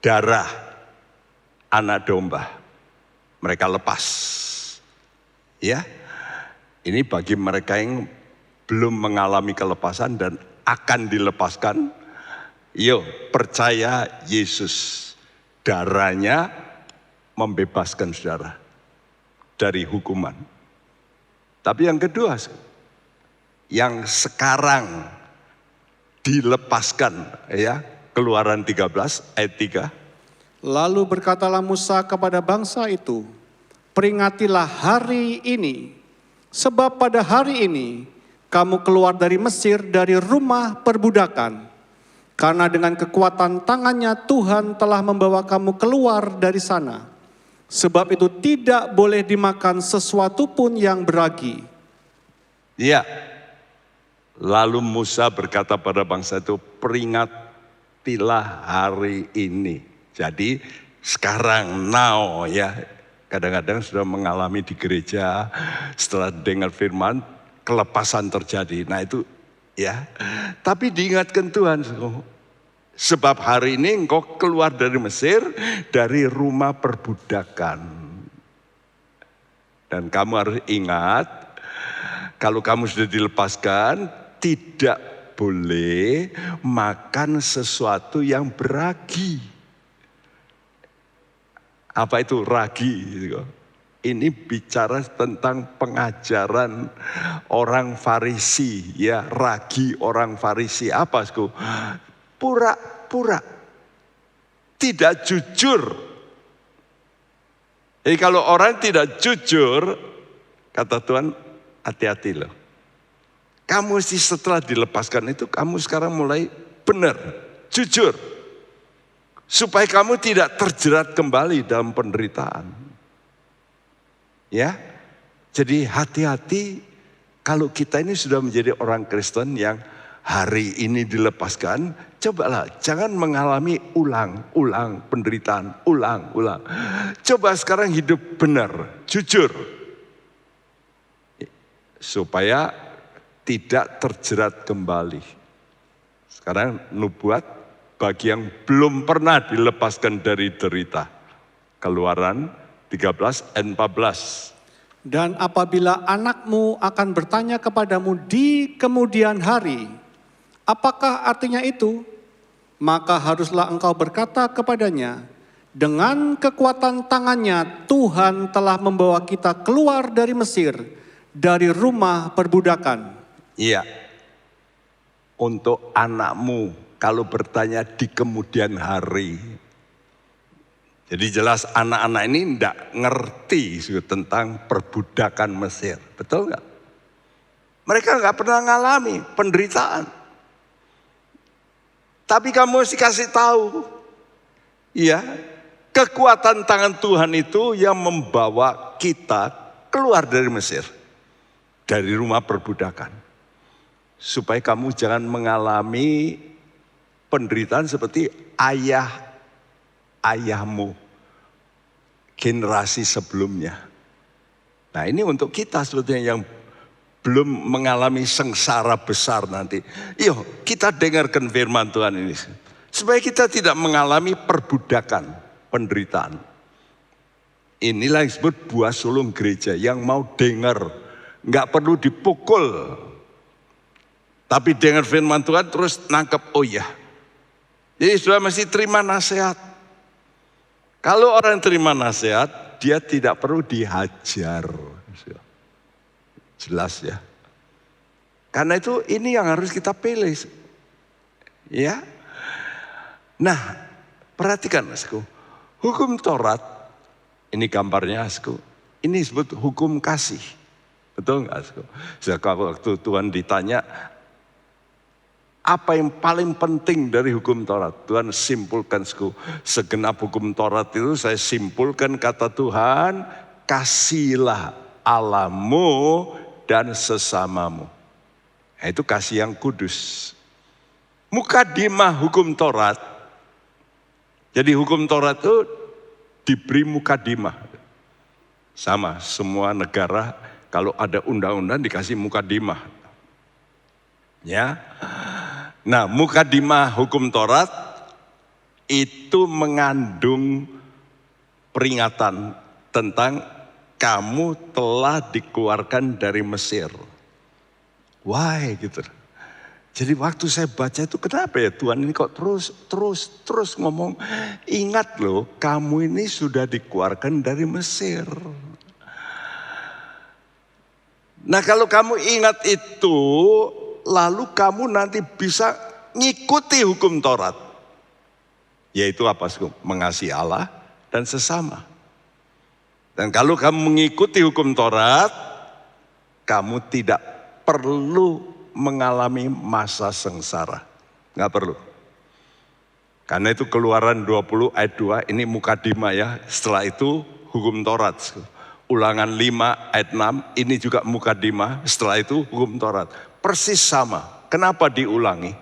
Speaker 3: darah anak domba, mereka lepas. Ya, ini bagi mereka yang belum mengalami kelepasan dan akan dilepaskan. Yuk, percaya Yesus, darahnya membebaskan saudara dari hukuman. Tapi yang kedua, yang sekarang dilepaskan, ya, Keluaran 13 ayat 3.
Speaker 4: Lalu berkatalah Musa kepada bangsa itu, peringatilah hari ini, sebab pada hari ini kamu keluar dari Mesir, dari rumah perbudakan. Karena dengan kekuatan tangannya Tuhan telah membawa kamu keluar dari sana. Sebab itu tidak boleh dimakan sesuatu pun yang beragi.
Speaker 3: Ya. Lalu Musa berkata pada bangsa itu, peringatilah hari ini. Jadi sekarang, now ya. Kadang-kadang sudah mengalami di gereja, setelah dengar firman, kelepasan terjadi. Nah itu ya. Tapi diingatkan Tuhan, sebab hari ini engkau keluar dari Mesir, dari rumah perbudakan. Dan kamu harus ingat, kalau kamu sudah dilepaskan, tidak boleh makan sesuatu yang beragi. Apa itu ragi? Ini bicara tentang pengajaran orang Farisi, ya, ragi orang Farisi. Apa, pura-pura, tidak jujur. Jadi kalau orang tidak jujur, kata Tuhan, hati-hati loh. Kamu sih setelah dilepaskan itu, kamu sekarang mulai benar, jujur. Supaya kamu tidak terjerat kembali dalam penderitaan. Ya, jadi hati-hati kalau kita ini sudah menjadi orang Kristen yang hari ini dilepaskan, cobalah jangan mengalami ulang-ulang penderitaan, ulang-ulang. Coba sekarang hidup benar, jujur. Supaya tidak terjerat kembali. Sekarang nubuat bagi yang belum pernah dilepaskan dari derita. Keluaran 13 ayat 14.
Speaker 4: Dan apabila anakmu akan bertanya kepadamu di kemudian hari, apakah artinya itu? Maka haruslah engkau berkata kepadanya, dengan kekuatan tangannya Tuhan telah membawa kita keluar dari Mesir, dari rumah perbudakan.
Speaker 3: Iya. Untuk anakmu kalau bertanya di kemudian hari. Jadi jelas anak-anak ini tidak ngerti tentang perbudakan Mesir. Betul nggak? Mereka nggak pernah ngalami penderitaan. Tapi kamu mesti kasih tahu. Ya, kekuatan tangan Tuhan itu yang membawa kita keluar dari Mesir. Dari rumah perbudakan. Supaya kamu jangan mengalami penderitaan seperti ayahmu generasi sebelumnya. Nah ini untuk kita sebetulnya yang belum mengalami sengsara besar nanti. Yuk kita dengarkan firman Tuhan ini. Supaya kita tidak mengalami perbudakan, penderitaan. Inilah yang disebut buah sulung gereja yang mau dengar. Nggak perlu dipukul. Tapi dengar firman Tuhan terus nangkep, oh iya. Jadi sudah mesti terima nasihat. Kalau orang terima nasihat, dia tidak perlu dihajar. Jelas ya. Karena itu ini yang harus kita pilih. Ya. Nah, perhatikan Asku. Hukum Taurat, ini gambarnya Asku. Ini disebut hukum kasih. Betul nggak Asku? Waktu Tuhan ditanya, apa yang paling penting dari hukum Taurat? Tuhan simpulkan segenap hukum Taurat itu saya simpulkan kata Tuhan, kasihlah Allahmu dan sesamamu. Nah, itu kasih yang kudus. Mukadimah hukum Taurat. Jadi hukum Taurat itu diberi mukadimah. Sama semua negara kalau ada undang-undang dikasih mukadimah. Ya. Nah, mukadimah hukum Taurat itu mengandung peringatan tentang kamu telah dikeluarkan dari Mesir. Why gitu. Jadi waktu saya baca itu kenapa ya Tuhan ini kok terus ngomong, ingat loh kamu ini sudah dikeluarkan dari Mesir. Nah kalau kamu ingat itu, lalu kamu nanti bisa ngikuti hukum Taurat. Yaitu apa? Mengasihi Allah dan sesama. Dan kalau kamu mengikuti hukum Taurat, kamu tidak perlu mengalami masa sengsara. Nggak perlu. Karena itu Keluaran 20 ayat 2, ini mukadimah ya. Setelah itu hukum Taurat. Ulangan 5 ayat 6, ini juga mukadimah. Setelah itu hukum Taurat. Persis sama. Kenapa diulangi?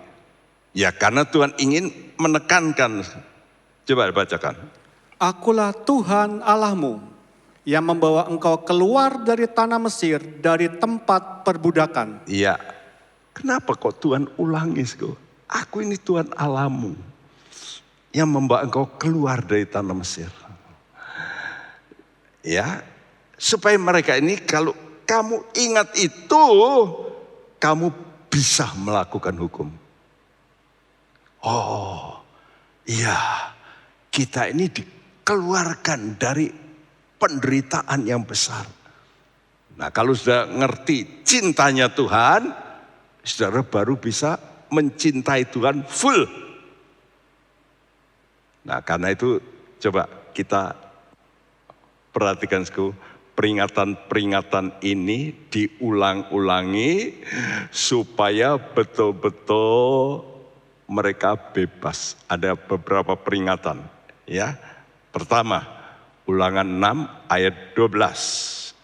Speaker 3: Ya karena Tuhan ingin menekankan. Coba dibacakan.
Speaker 4: Akulah Tuhan Allahmu yang membawa engkau keluar dari tanah Mesir, dari tempat perbudakan.
Speaker 3: Iya. Kenapa kok Tuhan ulangi? Aku ini Tuhan Allahmu yang membawa engkau keluar dari tanah Mesir. Ya, supaya mereka ini kalau kamu ingat itu, kamu bisa melakukan hukum. Oh, iya, kita ini dikeluarkan dari penderitaan yang besar. Nah, kalau sudah ngerti cintanya Tuhan, saudara baru bisa mencintai Tuhan full. Nah, karena itu coba kita perhatikan peringatan-peringatan ini diulang-ulangi supaya betul-betul mereka bebas. Ada beberapa peringatan ya. Pertama, Ulangan 6 ayat 12.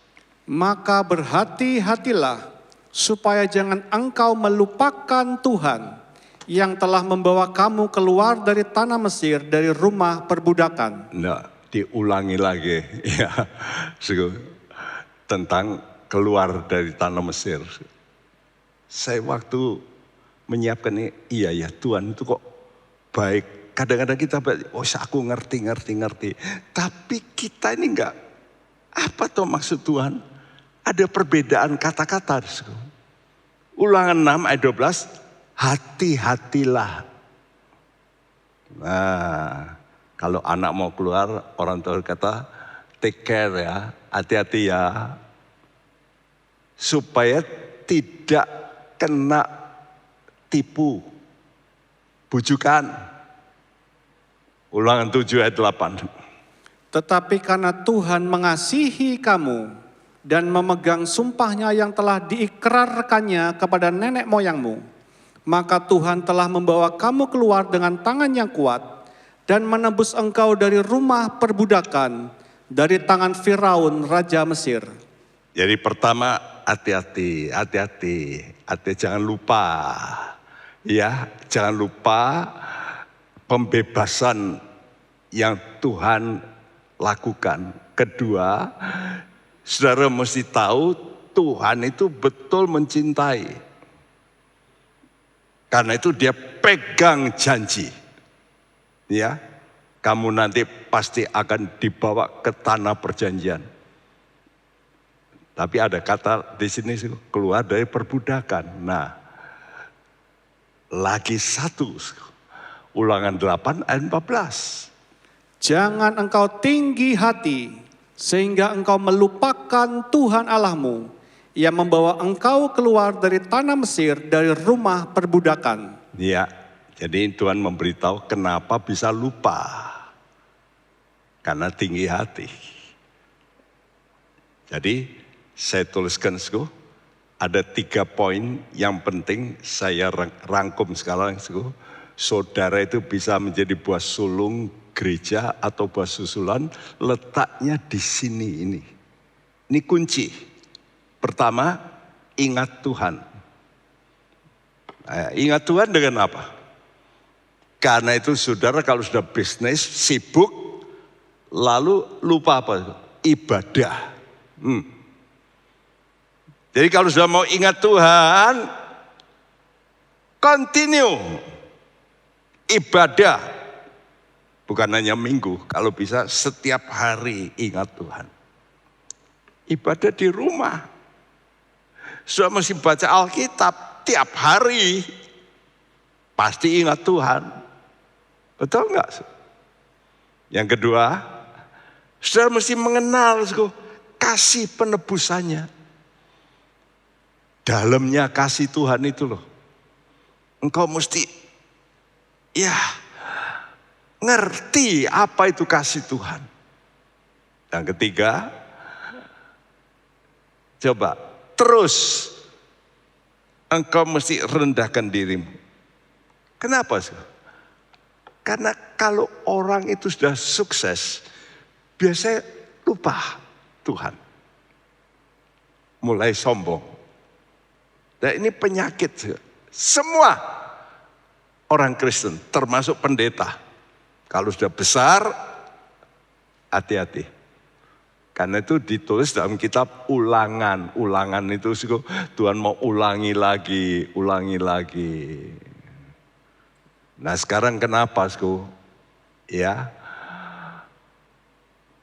Speaker 4: Maka berhati-hatilah supaya jangan engkau melupakan Tuhan yang telah membawa kamu keluar dari tanah Mesir, dari rumah perbudakan.
Speaker 3: Nah, diulangi lagi ya, tentang keluar dari tanah Mesir. Saya waktu menyiapkan ini, iya ya Tuhan itu kok baik. Kadang-kadang kita, oh aku ngerti. Tapi kita ini enggak, apa tuh maksud Tuhan? Ada perbedaan kata-kata. Ulangan 6 ayat 12, hati-hatilah. Nah, kalau anak mau keluar, orang tua kata, take care ya, hati-hati ya. Supaya tidak kena tipu, bujukan. Ulangan 7 ayat 8.
Speaker 4: Tetapi karena Tuhan mengasihi kamu dan memegang sumpahnya yang telah diikrarkannya kepada nenek moyangmu, maka Tuhan telah membawa kamu keluar dengan tangan yang kuat dan menebus engkau dari rumah perbudakan, dari tangan Firaun, Raja Mesir.
Speaker 3: Jadi pertama, hati-hati, jangan lupa. Ya, jangan lupa pembebasan yang Tuhan lakukan. Kedua, saudara mesti tahu Tuhan itu betul mencintai. Karena itu dia pegang janji. Ya, kamu nanti pasti akan dibawa ke tanah perjanjian. Tapi ada kata di sini keluar dari perbudakan. Nah, lagi satu, Ulangan 8 ayat 14.
Speaker 4: Jangan engkau tinggi hati sehingga engkau melupakan Tuhan Allahmu yang membawa engkau keluar dari tanah Mesir, dari rumah perbudakan.
Speaker 3: Ya, jadi Tuhan memberitahu kenapa bisa lupa. Karena tinggi hati. Jadi saya tuliskan ada 3 poin yang penting saya rangkum sekarang. Saudara itu bisa menjadi buah sulung gereja atau buah susulan, letaknya di sini ini. Ini kunci. Pertama, ingat Tuhan. Nah, ingat Tuhan dengan apa? Karena itu saudara kalau sudah bisnis, sibuk, lalu lupa apa? Ibadah. Jadi kalau sudah mau ingat Tuhan, continue. Ibadah, bukan hanya minggu, kalau bisa setiap hari ingat Tuhan. Ibadah di rumah, sudah mesti baca Alkitab tiap hari, pasti ingat Tuhan. Betul enggak? Yang kedua, sudah mesti mengenal kasih penebusannya. Dalamnya kasih Tuhan itu loh. Engkau mesti ngerti apa itu kasih Tuhan. Yang ketiga, coba terus engkau mesti rendahkan dirimu. Kenapa? Karena kalau orang itu sudah sukses, biasanya lupa Tuhan. Mulai sombong. Dan ini penyakit. Semua orang Kristen, termasuk pendeta, kalau sudah besar, hati-hati. Karena itu ditulis dalam kitab Ulangan. Ulangan itu Tuhan mau ulangi lagi. Nah sekarang kenapa? Ya,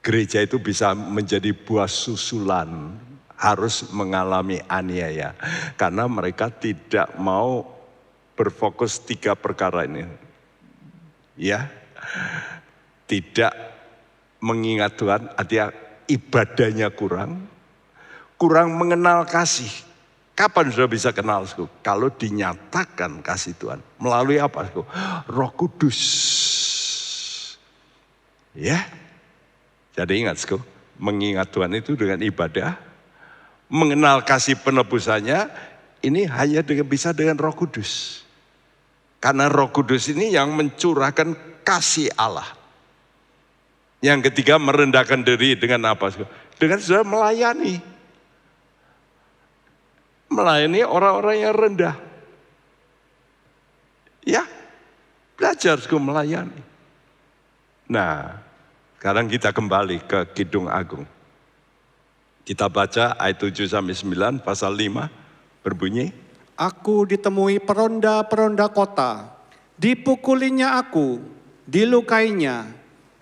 Speaker 3: gereja itu bisa menjadi buah susulan, harus mengalami aniaya. Karena mereka tidak mau berfokus 3 perkara ini. Ya, tidak mengingat Tuhan, artinya ibadahnya kurang mengenal kasih. Kapan sudah bisa kenal? Kalau dinyatakan kasih Tuhan. Melalui apa? Roh Kudus. Ya, jadi ingat, mengingat Tuhan itu dengan ibadah, mengenal kasih penebusannya, ini hanya bisa dengan Roh Kudus. Karena Roh Kudus ini yang mencurahkan kasih Allah. Yang ketiga, merendahkan diri dengan apa? Dengan sudah melayani. Melayani orang-orang yang rendah. Ya, belajar melayani. Nah, sekarang kita kembali ke Kidung Agung. Kita baca ayat 7-9 pasal 5 berbunyi.
Speaker 4: Aku ditemui peronda-peronda kota, dipukulinya aku, dilukainya,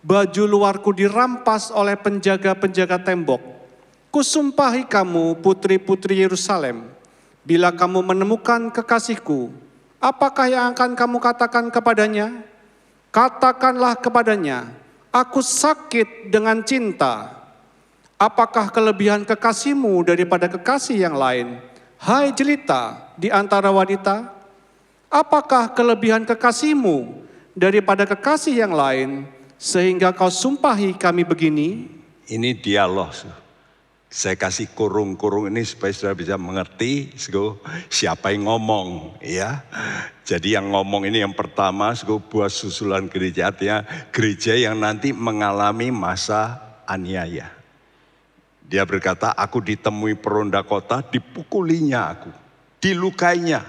Speaker 4: baju luarku dirampas oleh penjaga-penjaga tembok. Kusumpahi kamu putri-putri Yerusalem, bila kamu menemukan kekasihku, apakah yang akan kamu katakan kepadanya? Katakanlah kepadanya, aku sakit dengan cinta. Apakah kelebihan kekasihmu daripada kekasih yang lain? Hai jelita, di antara wanita? Apakah kelebihan kekasihmu daripada kekasih yang lain, sehingga kau sumpahi kami begini?
Speaker 3: Ini dialog. Saya kasih kurung-kurung ini supaya saudara bisa mengerti siapa yang ngomong, ya. Jadi yang ngomong ini yang pertama, buah susulan gereja, artinya gereja yang nanti mengalami masa aniaya. Dia berkata, aku ditemui peronda kota, dipukulinya aku, dilukainya,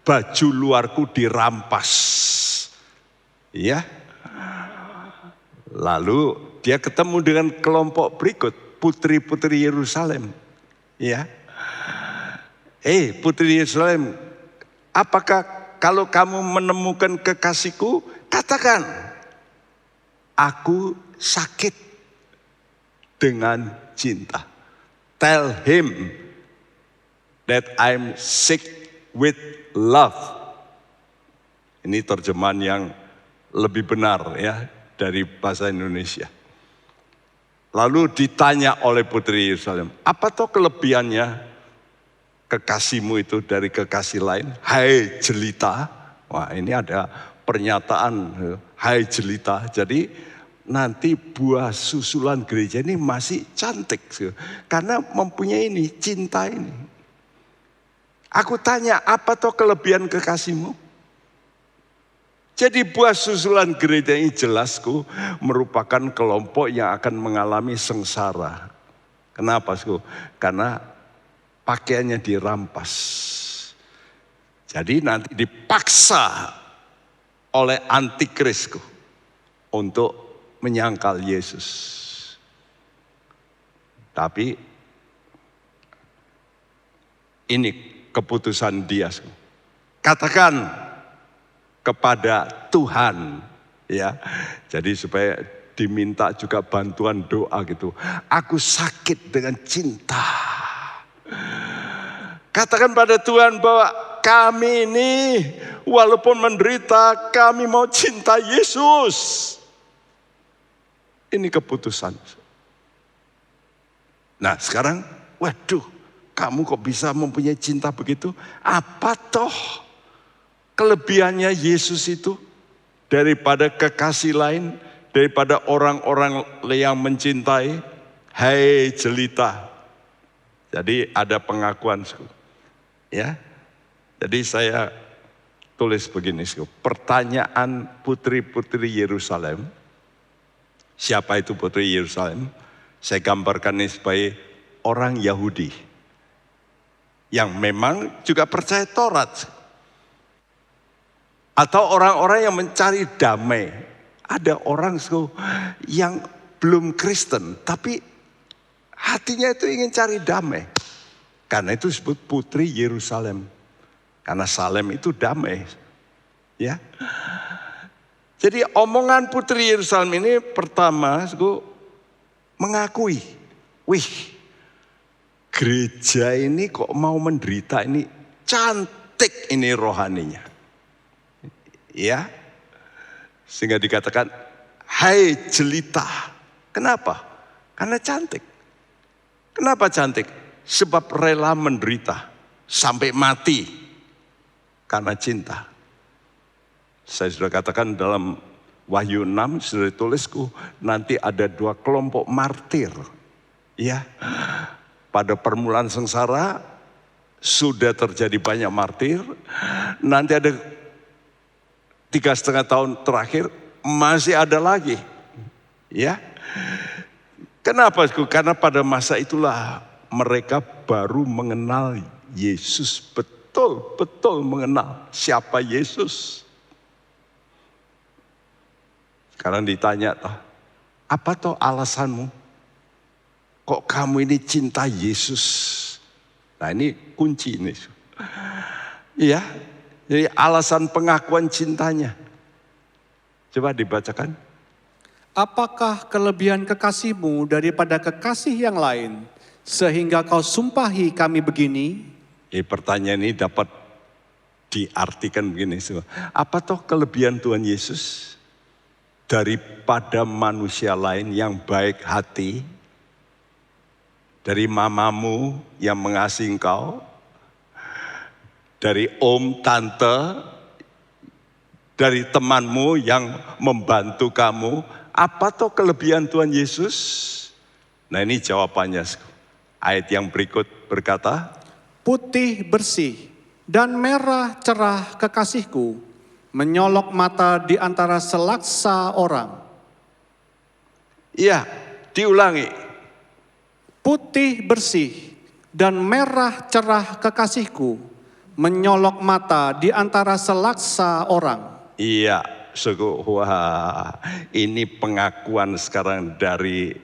Speaker 3: baju luarku dirampas. Ya. Lalu dia ketemu dengan kelompok berikut, putri-putri Yerusalem. Ya. Putri Yerusalem, apakah kalau kamu menemukan kekasihku, katakan, aku sakit dengan cinta. Tell him that I'm sick with love. Ini terjemahan yang lebih benar ya dari bahasa Indonesia. Lalu ditanya oleh putri Yerusalem, apa toh kelebihannya kekasihmu itu dari kekasih lain? Hai jelita. Wah, ini ada pernyataan, hai jelita. Jadi nanti buah susulan gereja ini masih cantik. Karena mempunyai ini, cinta ini. Aku tanya, apa toh kelebihan kekasihmu? Jadi buah susulan gereja ini jelasku merupakan kelompok yang akan mengalami sengsara. Kenapa? Karena pakaiannya dirampas. Jadi nanti dipaksa oleh antikris untuk menyangkal Yesus. Tapi ini keputusan dia. Katakan kepada Tuhan, ya. Jadi supaya diminta juga bantuan doa gitu. Aku sakit dengan cinta. Katakan pada Tuhan bahwa kami ini walaupun menderita, kami mau cinta Yesus. Ini keputusan. Nah sekarang, waduh, kamu kok bisa mempunyai cinta begitu? Apa toh kelebihannya Yesus itu daripada kekasih lain, daripada orang-orang yang mencintai? Hai jelita. Jadi ada pengakuan, ya. Jadi saya tulis begini, pertanyaan putri-putri Yerusalem. Siapa itu putri Yerusalem? Saya gambarkan ini sebagai orang Yahudi yang memang juga percaya Taurat. Atau orang-orang yang mencari damai. Ada orang yang belum Kristen, tapi hatinya itu ingin cari damai. Karena itu disebut putri Yerusalem. Karena Salem itu damai. Ya. Jadi omongan putri Yerusalem ini pertama mengakui, wih, gereja ini kok mau menderita, ini cantik ini rohaninya. Ya, sehingga dikatakan, hai jelita. Kenapa? Karena cantik. Kenapa cantik? Sebab rela menderita sampai mati karena cinta. Saya sudah katakan dalam Wahyu 6 sudah ditulisku, nanti ada 2 kelompok martir. Ya, pada permulaan sengsara sudah terjadi banyak martir. Nanti ada 3,5 tahun terakhir masih ada lagi. Ya. Kenapa? Karena pada masa itulah mereka baru mengenal Yesus, betul-betul mengenal siapa Yesus. Sekarang ditanya, apa toh alasanmu? Kok kamu ini cinta Yesus? Nah ini kunci ini. Iya. Jadi alasan pengakuan cintanya. Coba dibacakan.
Speaker 4: Apakah kelebihan kekasihmu daripada kekasih yang lain, sehingga kau sumpahi kami begini?
Speaker 3: Pertanyaan ini dapat diartikan begini. Apa toh kelebihan Tuhan Yesus daripada manusia lain yang baik hati? Dari mamamu yang mengasihi engkau? dari om, tante, dari temanmu yang membantu kamu. Apa toh kelebihan Tuhan Yesus? Nah ini jawabannya. Ayat yang berikut berkata,
Speaker 4: putih bersih dan merah cerah kekasihku, menyolok mata di antara selaksa orang.
Speaker 3: iya, diulangi.
Speaker 4: Putih bersih dan merah cerah kekasihku, menyolok mata di antara selaksa orang.
Speaker 3: Iya, suku. Wah, ini pengakuan sekarang dari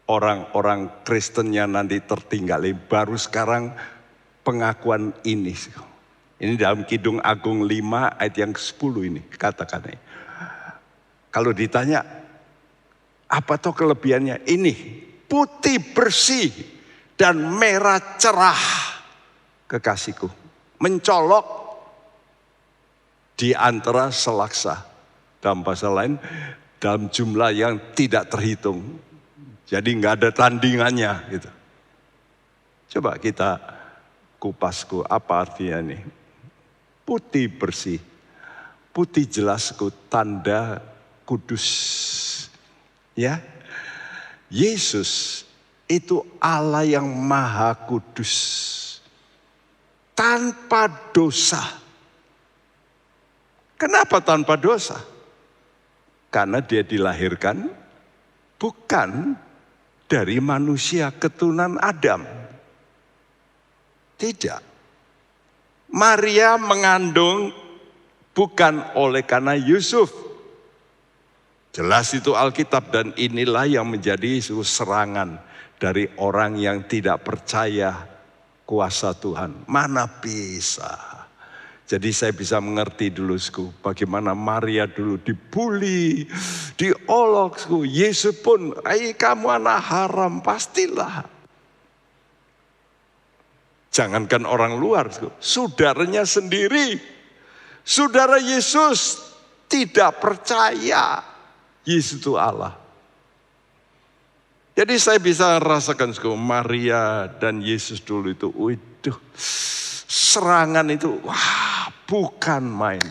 Speaker 3: orang-orang Kristen yang nanti tertinggal. Baru sekarang pengakuan ini. Ini dalam Kidung Agung 5 ayat yang ke-10 ini. Katakan ini. Kalau ditanya, apa toh kelebihannya? Ini, putih bersih dan merah cerah kekasihku. Mencolok di antara selaksa. Dalam bahasa lain, dalam jumlah yang tidak terhitung. Jadi nggak ada tandingannya gitu. Coba kita kupasku, apa artinya nih? Putih bersih. Putih jelasku, tanda kudus. Ya, Yesus itu Allah yang maha kudus. Tanpa dosa. Kenapa tanpa dosa? Karena dia dilahirkan bukan dari manusia keturunan Adam. Tidak. Maria mengandung bukan oleh karena Yusuf. Jelas itu Alkitab, dan inilah yang menjadi serangan dari orang yang tidak percaya kuasa Tuhan. Mana bisa. Jadi saya bisa mengerti dulu, bagaimana Maria dulu dibully, diolok. Yesus pun, kamu anak haram, pastilah. Jangankan orang luar, saudaranya sendiri. Saudara Yesus tidak percaya Yesus itu Allah. Jadi saya bisa rasakan Maria dan Yesus dulu itu, waduh, serangan itu, wah, bukan main.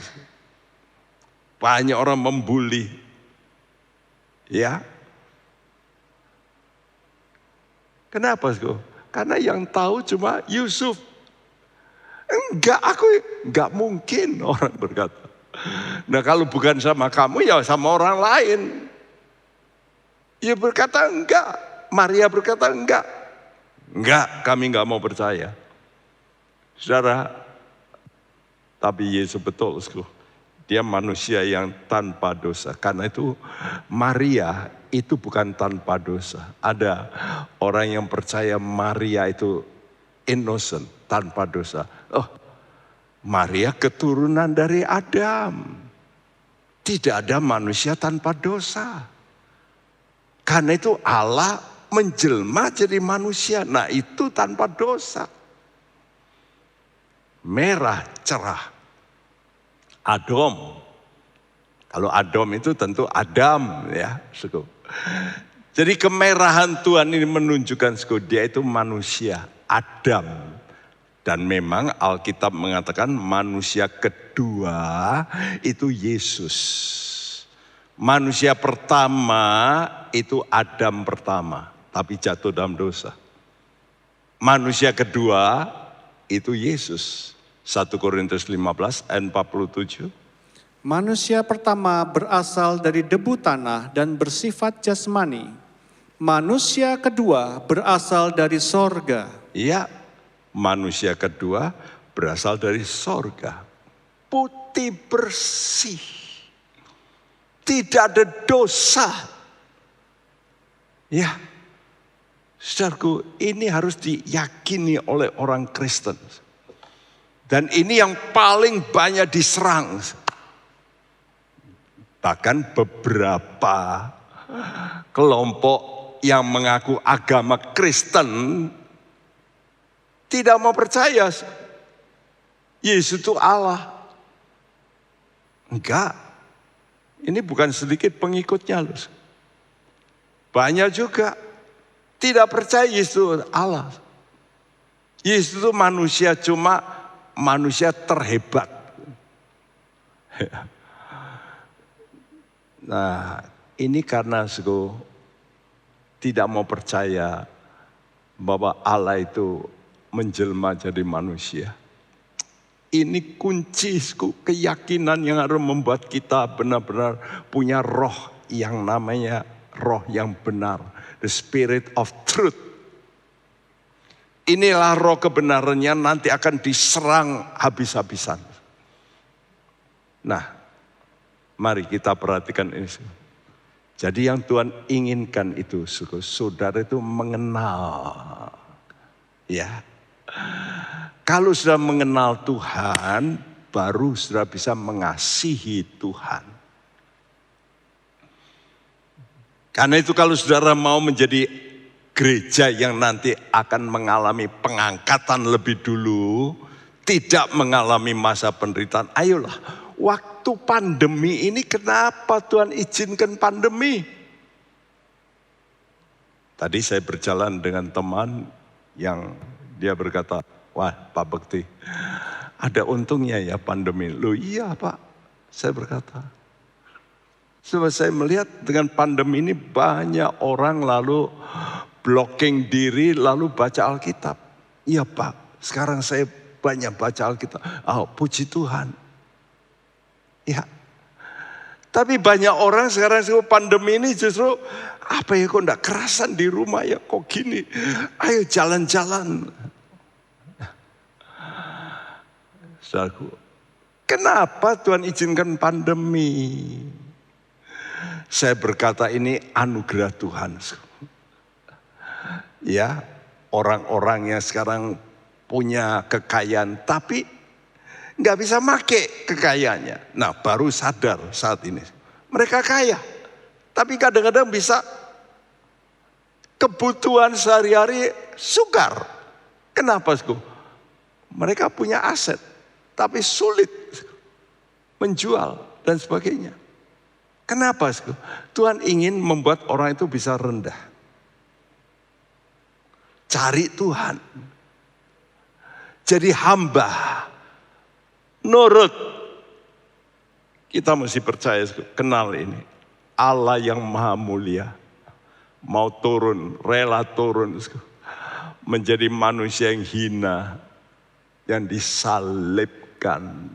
Speaker 3: Banyak orang membuli. Ya. Kenapa? Karena yang tahu cuma Yusuf. Enggak, enggak mungkin, orang berkata. Nah kalau bukan sama kamu ya sama orang lain. Ia berkata enggak. Maria berkata enggak. Enggak, kami enggak mau percaya. Saudara, tapi Yesus betul, dia manusia yang tanpa dosa. Karena itu Maria itu bukan tanpa dosa. Ada orang yang percaya Maria itu innocent, tanpa dosa. Oh, Maria keturunan dari Adam. Tidak ada manusia tanpa dosa. Karena itu Allah menjelma jadi manusia. Nah itu tanpa dosa. Merah cerah. Adom. Kalau Adom itu tentu Adam ya. Jadi kemerahan Tuhan ini menunjukkan dia itu manusia, Adam. Dan memang Alkitab mengatakan manusia kedua itu Yesus. Manusia pertama itu Adam pertama, tapi jatuh dalam dosa. Manusia kedua itu Yesus. 1 Korintus 15 ayat 47.
Speaker 4: Manusia pertama berasal dari debu tanah dan bersifat jasmani. Manusia kedua berasal dari sorga.
Speaker 3: Iya, manusia kedua berasal dari sorga. Putih bersih. Tidak ada dosa. Ya, saudaraku, ini harus diyakini oleh orang Kristen. Dan ini yang paling banyak diserang. Bahkan beberapa kelompok yang mengaku agama Kristen tidak mau percaya Yesus itu Allah. Enggak. Ini bukan sedikit pengikutnya loh. Banyak juga tidak percaya Yesus Allah. Yesus itu manusia, cuma manusia terhebat. Nah, ini karena aku tidak mau percaya bahwa Allah itu menjelma jadi manusia. Ini kunci keyakinan yang harus membuat kita benar-benar punya roh yang namanya roh yang benar. The Spirit of Truth. Inilah roh kebenarannya nanti akan diserang habis-habisan. Nah, mari kita perhatikan ini. Jadi yang Tuhan inginkan itu, saudara itu mengenal. Ya. Kalau sudah mengenal Tuhan, baru sudah bisa mengasihi Tuhan. Karena itu kalau saudara mau menjadi gereja yang nanti akan mengalami pengangkatan lebih dulu, tidak mengalami masa penderitaan, ayolah. Waktu pandemi ini kenapa Tuhan izinkan pandemi? Tadi saya berjalan dengan teman yang dia berkata, wah Pak Bekti, ada untungnya ya pandemi. Loh iya Pak, saya berkata. Sebab saya melihat dengan pandemi ini banyak orang lalu blocking diri lalu baca Alkitab. Iya Pak, sekarang saya banyak baca Alkitab. Oh puji Tuhan. Ya, tapi banyak orang sekarang pandemi ini justru apa ya kok enggak kerasan di rumah ya kok gini. Ayo jalan-jalan. Saudaraku, kenapa Tuhan izinkan pandemi? Saya berkata ini anugerah Tuhan. Ya, orang-orang yang sekarang punya kekayaan tapi nggak bisa make kekayaannya. Nah baru sadar saat ini. Mereka kaya. Tapi kadang-kadang bisa kebutuhan sehari-hari sukar. Kenapa? Mereka punya aset. Tapi sulit menjual dan sebagainya. Kenapa? Tuhan ingin membuat orang itu bisa rendah. Cari Tuhan. Jadi hamba. Nurut. Kita mesti percaya, kenal ini. Allah yang maha mulia. Mau turun, rela turun. Menjadi manusia yang hina. Yang disalibkan.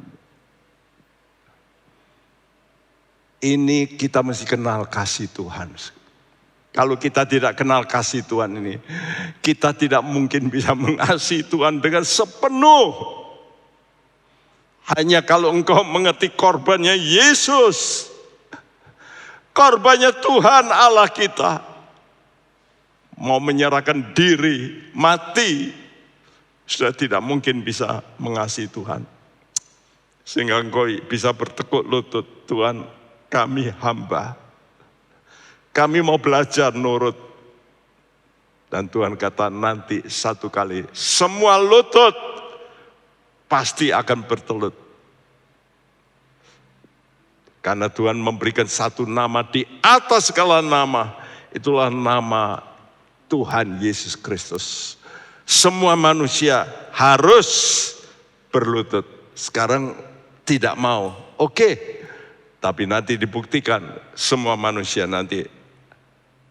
Speaker 3: Ini kita mesti kenal kasih Tuhan. Kalau kita tidak kenal kasih Tuhan ini. Kita tidak mungkin bisa mengasihi Tuhan dengan sepenuh. Hanya kalau engkau mengerti korbannya Yesus. Korbannya Tuhan Allah kita. Mau menyerahkan diri, mati. Sudah tidak mungkin bisa mengasihi Tuhan. Sehingga engkau bisa bertekuk lutut. Tuhan, kami hamba. Kami mau belajar nurut. Dan Tuhan kata nanti satu kali. Semua lutut pasti akan bertelut. Karena Tuhan memberikan satu nama di atas segala nama. Itulah nama Tuhan Yesus Kristus. Semua manusia harus berlutut. Sekarang tidak mau. Oke. Tapi nanti dibuktikan semua manusia nanti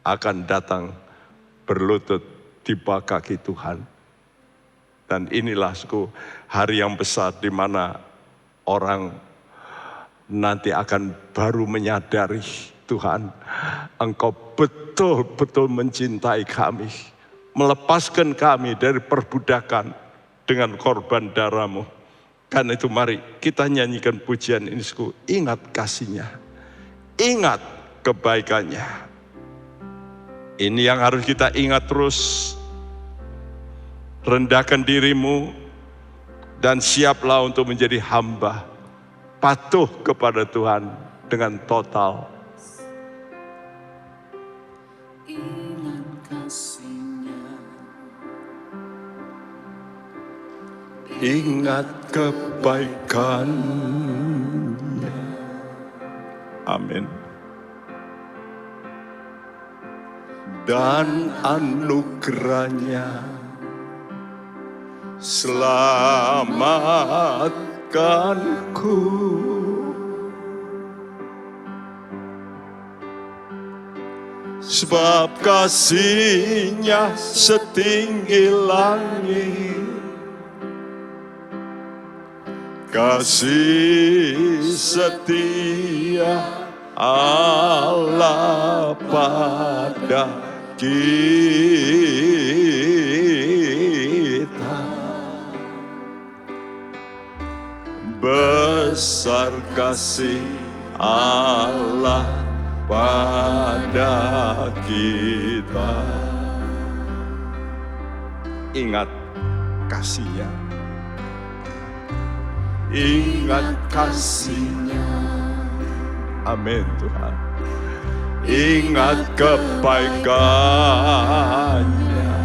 Speaker 3: akan datang berlutut di bawah kaki Tuhan. Dan inilah hari yang besar di mana orang nanti akan baru menyadari Tuhan, Engkau betul-betul mencintai kami. Melepaskan kami dari perbudakan dengan korban darah-Mu. Karena itu mari kita nyanyikan pujian ini. Ingat kasih-Nya. Ingat kebaikannya. Ini yang harus kita ingat terus. Rendahkan dirimu. Dan siaplah untuk menjadi hamba. Patuh kepada Tuhan dengan total.
Speaker 2: Ingat kasih-Nya.
Speaker 3: Ingat kebaikannya. Amin. Dan anugerahnya selamatkanku. Sebab kasih-Nya setinggi langit, kasih setia Allah pada kita. Besar kasih Allah pada kita. Ingat kasih-Nya, ingat kasih-Nya. Amin Tuhan. Ingat kebaikan-Nya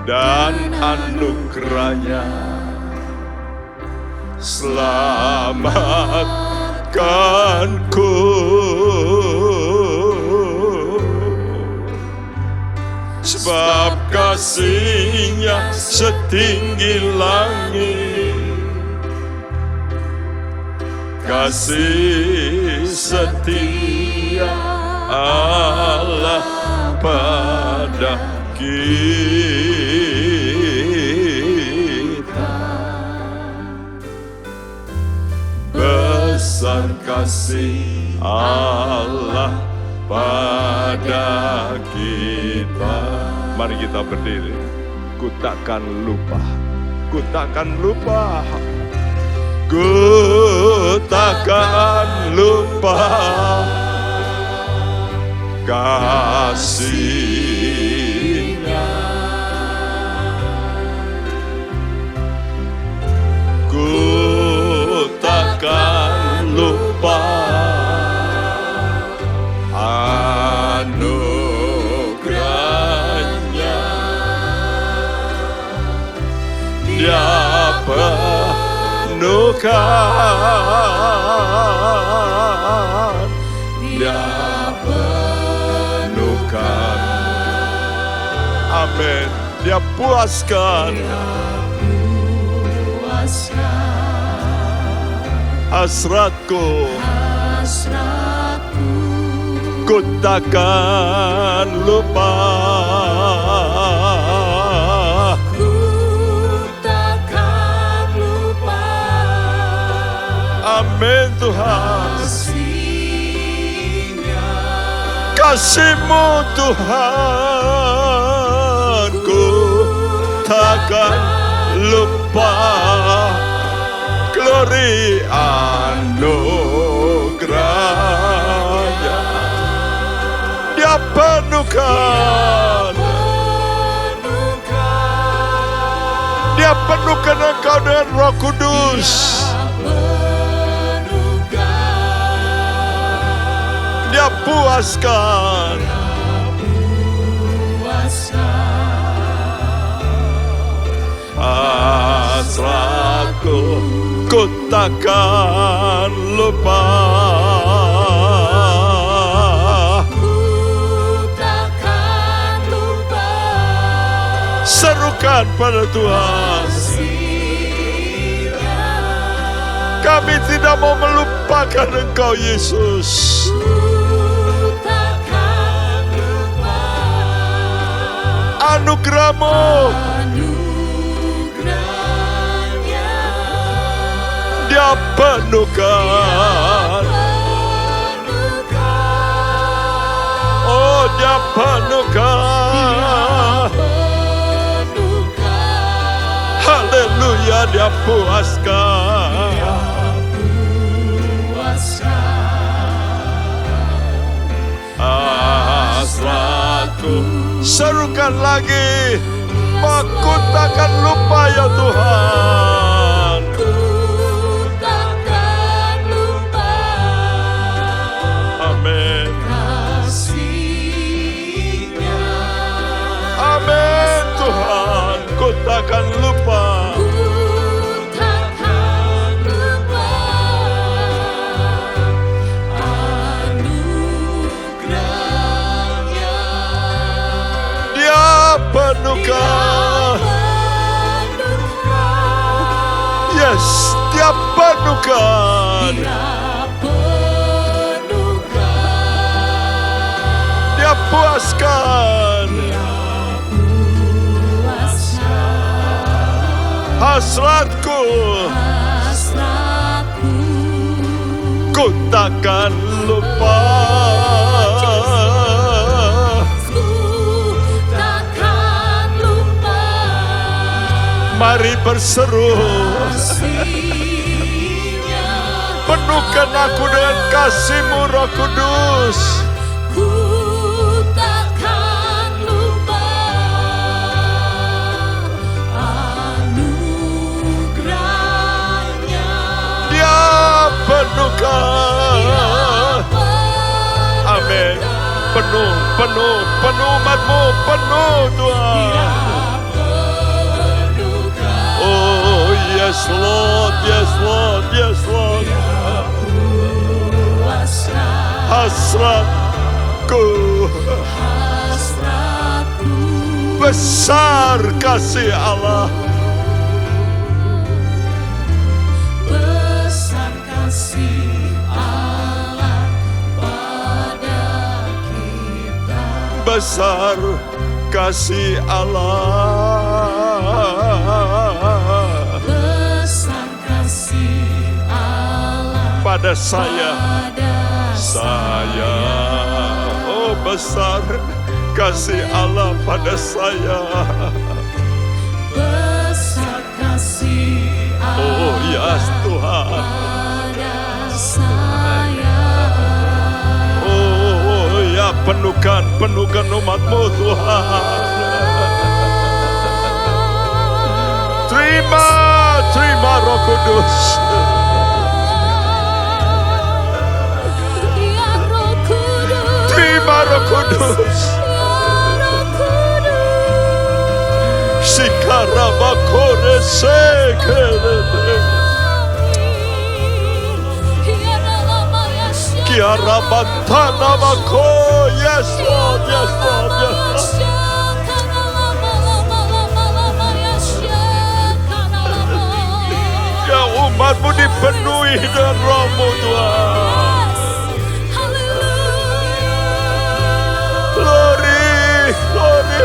Speaker 3: dan anugerah-Nya. Selamatkanku. Sebab kasih-Nya setinggi langit, kasih setia Allah pada kita. Besar kasih Allah pada kita. Mari kita berdiri. Ku takkan lupa, ku takkan lupa, ku takkan lupa kasih-Nya. Ku takkan lupa anugerah-Nya. Dia penuhkan, Dia penuhkan. Amin. Dia puaskan, hasratku, ku takkan lupa. Amin Tuhan. Kasih-Mu Tuhan, ku takkan lupa. Glory anugerah-Nya. Dia penuhkan, Dia penuhkan engkau dengan Roh Kudus. Dia puaskan, hasratku, ku takkan lupa. Serukan pada Tuhan. Kami tidak mau melupakan Engkau Yesus. Anugerah-Mu, Dia penuhkan. Oh, Dia penuhkan. Haleluya, Dia puaskan. Hasratku, serukan lagi. Aku takkan lupa ya Tuhan. Amin. Amin Tuhan, ku takkan lupa. penuhkan. Yes, Dia penuhkan. Dia puaskan. Hasratku, ku takkan lupa. Mari berseru, penuhkan aku dengan kasih-Mu Roh Kudus.
Speaker 2: Ku takkan lupa anugerahnya.
Speaker 3: Dia penuhkan. Amin. Penuh umat-Mu, penuh Tuhan. Oh yes Lord, yes Lord, yes Lord. Hasratku, besar kasih Allah.
Speaker 2: Besar kasih Allah pada kita.
Speaker 3: Besar kasih Allah.
Speaker 2: Besar kasih Allah
Speaker 3: Pada saya.
Speaker 2: pada
Speaker 3: Oh besar kasih Allah pada saya.
Speaker 2: besar kasih Allah
Speaker 3: Oh yes Tuhan.
Speaker 2: pada saya.
Speaker 3: Oh ya penuhkan umat-Mu Tuhan. Terima Roh Kudus.
Speaker 2: Ya Roh Kudus,
Speaker 3: Terima Roh Kudus.
Speaker 2: ya Roh Kudus.
Speaker 3: Sikarabakore sekere.
Speaker 2: Ya Rama ya Syekh.
Speaker 3: Kiarabatana bako. Yes Lord, yes Lord, yes Lord. Ya umat-Mu dipenuhi dengan Roh-Mu Tuhan. Glory, glory.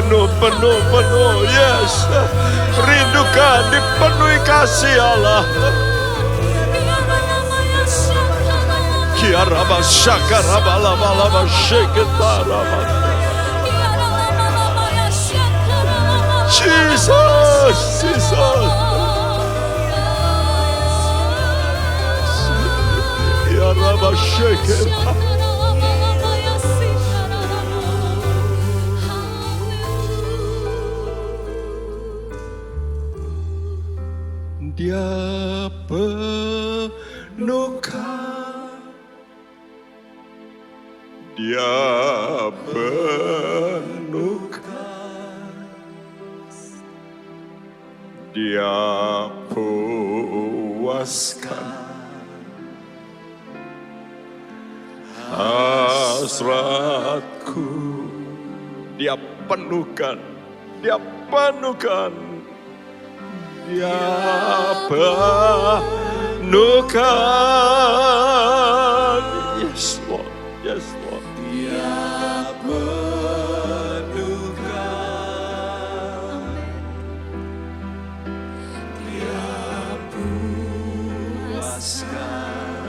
Speaker 3: Penuh, yes. Rindukan dipenuhi kasih Allah. Kiaraba shakaraba laba laba sheketaraba. Jesus, Jesus. Kiaraba sheketaraba. Dia penuhkan, Dia penuhkan, Dia puaskan hasratku. Dia penuhkan, Dia penuhkan. Dia penuhkan. Yes Lord, yes Lord. Dia penuhkan. Dia puaskan.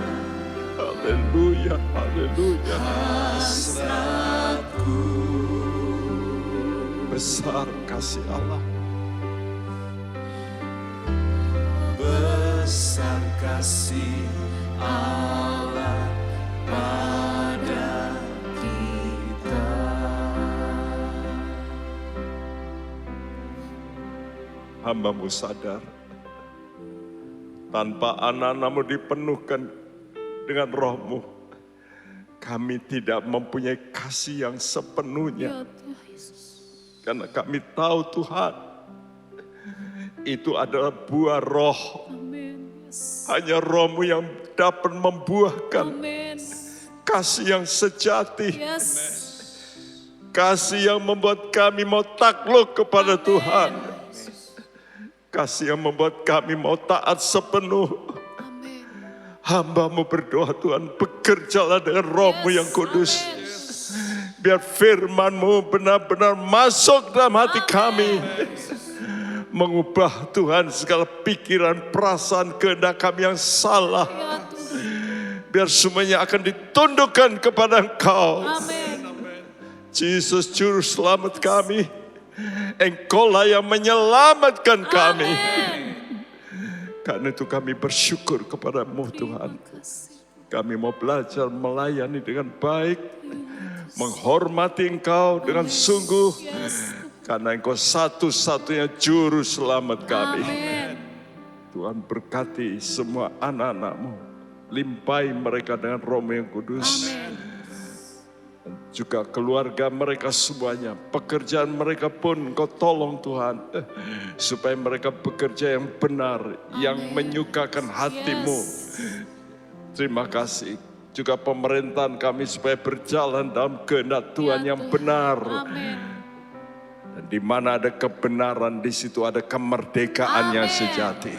Speaker 3: Haleluya, haleluya. Hasratku. Besar kasih Allah. Besar kasih Allah pada kita. Hamba-Mu sadar, tanpa anak-anak-Mu dipenuhkan dengan Roh-Mu, kami tidak mempunyai kasih yang sepenuhnya.
Speaker 1: Ya Tuhan Yesus.
Speaker 3: Karena kami tahu Tuhan, itu adalah buah roh.
Speaker 1: Amin. Yes.
Speaker 3: Hanya roh-Mu yang dapat membuahkan
Speaker 1: Amin.
Speaker 3: kasih yang sejati.
Speaker 1: Yes.
Speaker 3: Kasih yang membuat kami mau takluk kepada Tuhan. Kasih yang membuat kami mau taat sepenuh.
Speaker 1: Amin.
Speaker 3: Hamba-Mu berdoa Tuhan, bekerjalah dengan roh-Mu yang kudus.
Speaker 1: Amin.
Speaker 3: Biar firman-Mu benar-benar masuk dalam hati kami. Mengubah Tuhan segala pikiran, perasaan, kehendak kami yang salah.
Speaker 1: Ya Tuhan.
Speaker 3: Biar semuanya akan ditundukkan kepada Engkau.
Speaker 1: Amin.
Speaker 3: Yesus juru selamat kami. Engkaulah yang menyelamatkan kami. Karena itu kami bersyukur kepada-Mu Tuhan. Kami mau belajar melayani dengan baik. Menghormati Engkau dengan sungguh. Karena Engkau satu-satunya juru selamat kami.
Speaker 1: Amin.
Speaker 3: Tuhan berkati semua anak-anak-Mu. Limpahi mereka dengan Roh-Mu yang kudus.
Speaker 1: Amin.
Speaker 3: Dan juga keluarga mereka semuanya. Pekerjaan mereka pun Engkau tolong Tuhan. Supaya mereka bekerja yang benar. Yang menyukakan hati-Mu. Terima kasih. Juga pemerintahan kami supaya berjalan dalam kehendak Tuhan
Speaker 1: Ya
Speaker 3: yang
Speaker 1: Tuhan.
Speaker 3: benar.
Speaker 1: Amin.
Speaker 3: Dan di mana ada kebenaran, di situ ada kemerdekaan yang
Speaker 1: Amin.
Speaker 3: sejati.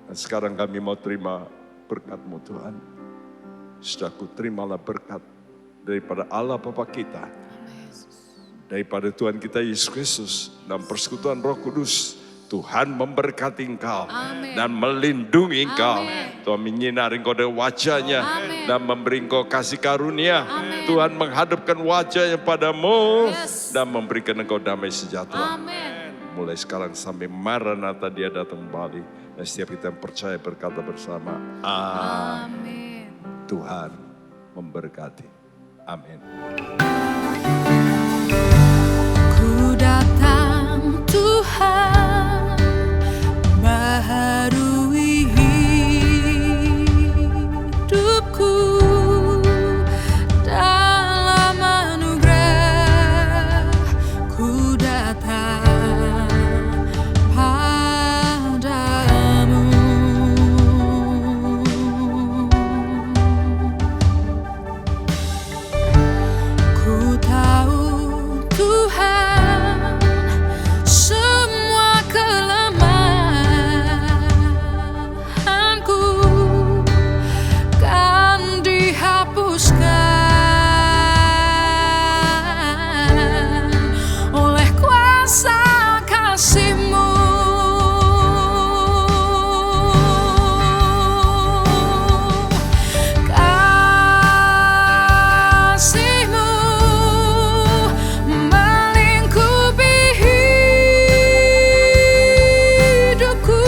Speaker 3: Dan sekarang kami mau terima berkat-Mu Tuhan. Saudaraku, terimalah berkat daripada Allah Bapa kita, daripada Tuhan kita Yesus Kristus, dan persekutuan Roh Kudus. Tuhan memberkati engkau.
Speaker 1: Amin.
Speaker 3: Dan melindungi engkau.
Speaker 1: Amin.
Speaker 3: Tuhan menyinari engkau dengan wajahnya.
Speaker 1: Amin.
Speaker 3: Dan memberi engkau kasih karunia.
Speaker 1: Amin.
Speaker 3: Tuhan menghadapkan wajahnya padamu.
Speaker 1: Yes.
Speaker 3: Dan memberikan engkau damai sejahtera.
Speaker 1: Amin.
Speaker 3: Mulai sekarang sampai Maranatha dia datang kembali. Dan setiap kita yang percaya berkata bersama,
Speaker 1: Amin.
Speaker 3: Tuhan memberkati. Amin.
Speaker 2: Ku datang Tuhan, baharui hidupku dalam anugerah. Ku datang padamu. Ku tahu Tuhan, semua kelemahanku kan dihapuskan oleh kuasa kasih-Mu. Kasih-Mu melingkupi hidupku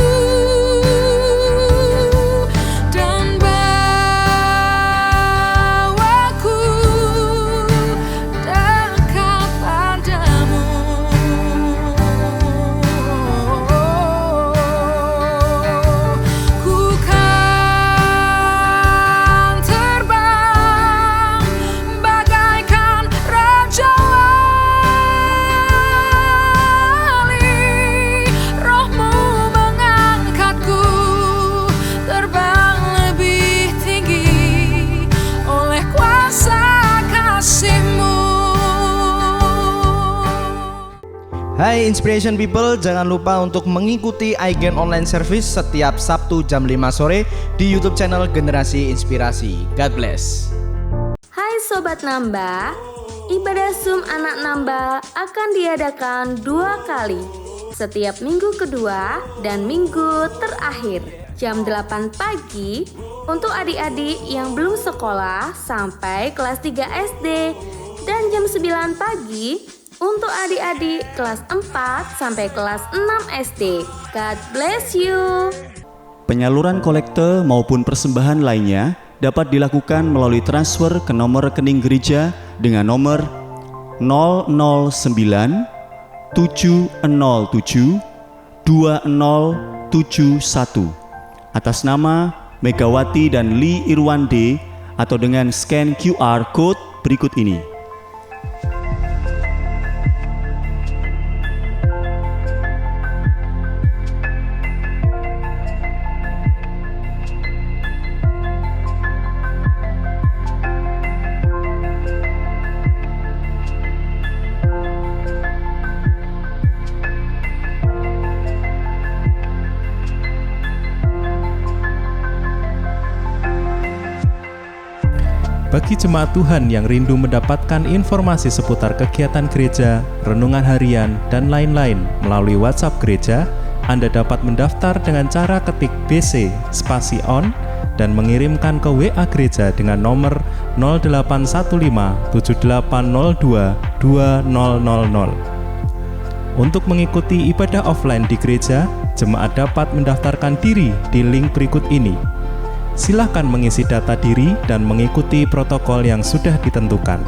Speaker 2: dan bawaku dekat padamu. Ku kan terbang bagaikan raja wali. Roh-Mu mengangkatku terbang lebih tinggi oleh kuasa kasih-Mu.
Speaker 5: Hai Inspiration People, jangan lupa untuk mengikuti iGen Online Service setiap Sabtu jam 5 sore di YouTube channel Generasi Inspirasi. God bless.
Speaker 6: Hai Sobat Namba, ibadah Zoom Anak Namba akan diadakan 2 kali, setiap minggu kedua dan minggu terakhir, jam 8 pagi untuk adik-adik yang belum sekolah sampai kelas 3 SD, dan jam 9 pagi untuk adik-adik kelas 4 sampai kelas 6 SD. God bless you.
Speaker 7: Penyaluran kolekte maupun persembahan lainnya dapat dilakukan melalui transfer ke nomor rekening gereja dengan nomor 009 707 2071 atas nama Megawati dan Lee Irwande atau dengan scan QR code berikut ini.
Speaker 8: Bagi jemaat Tuhan yang rindu mendapatkan informasi seputar kegiatan gereja, renungan harian, dan lain-lain melalui WhatsApp gereja, Anda dapat mendaftar dengan cara ketik BC spasi on dan mengirimkan ke WA gereja dengan nomor 0815 7802 2000. Untuk mengikuti ibadah offline di gereja, jemaat dapat mendaftarkan diri di link berikut ini. Silakan mengisi data diri dan mengikuti protokol yang sudah ditentukan.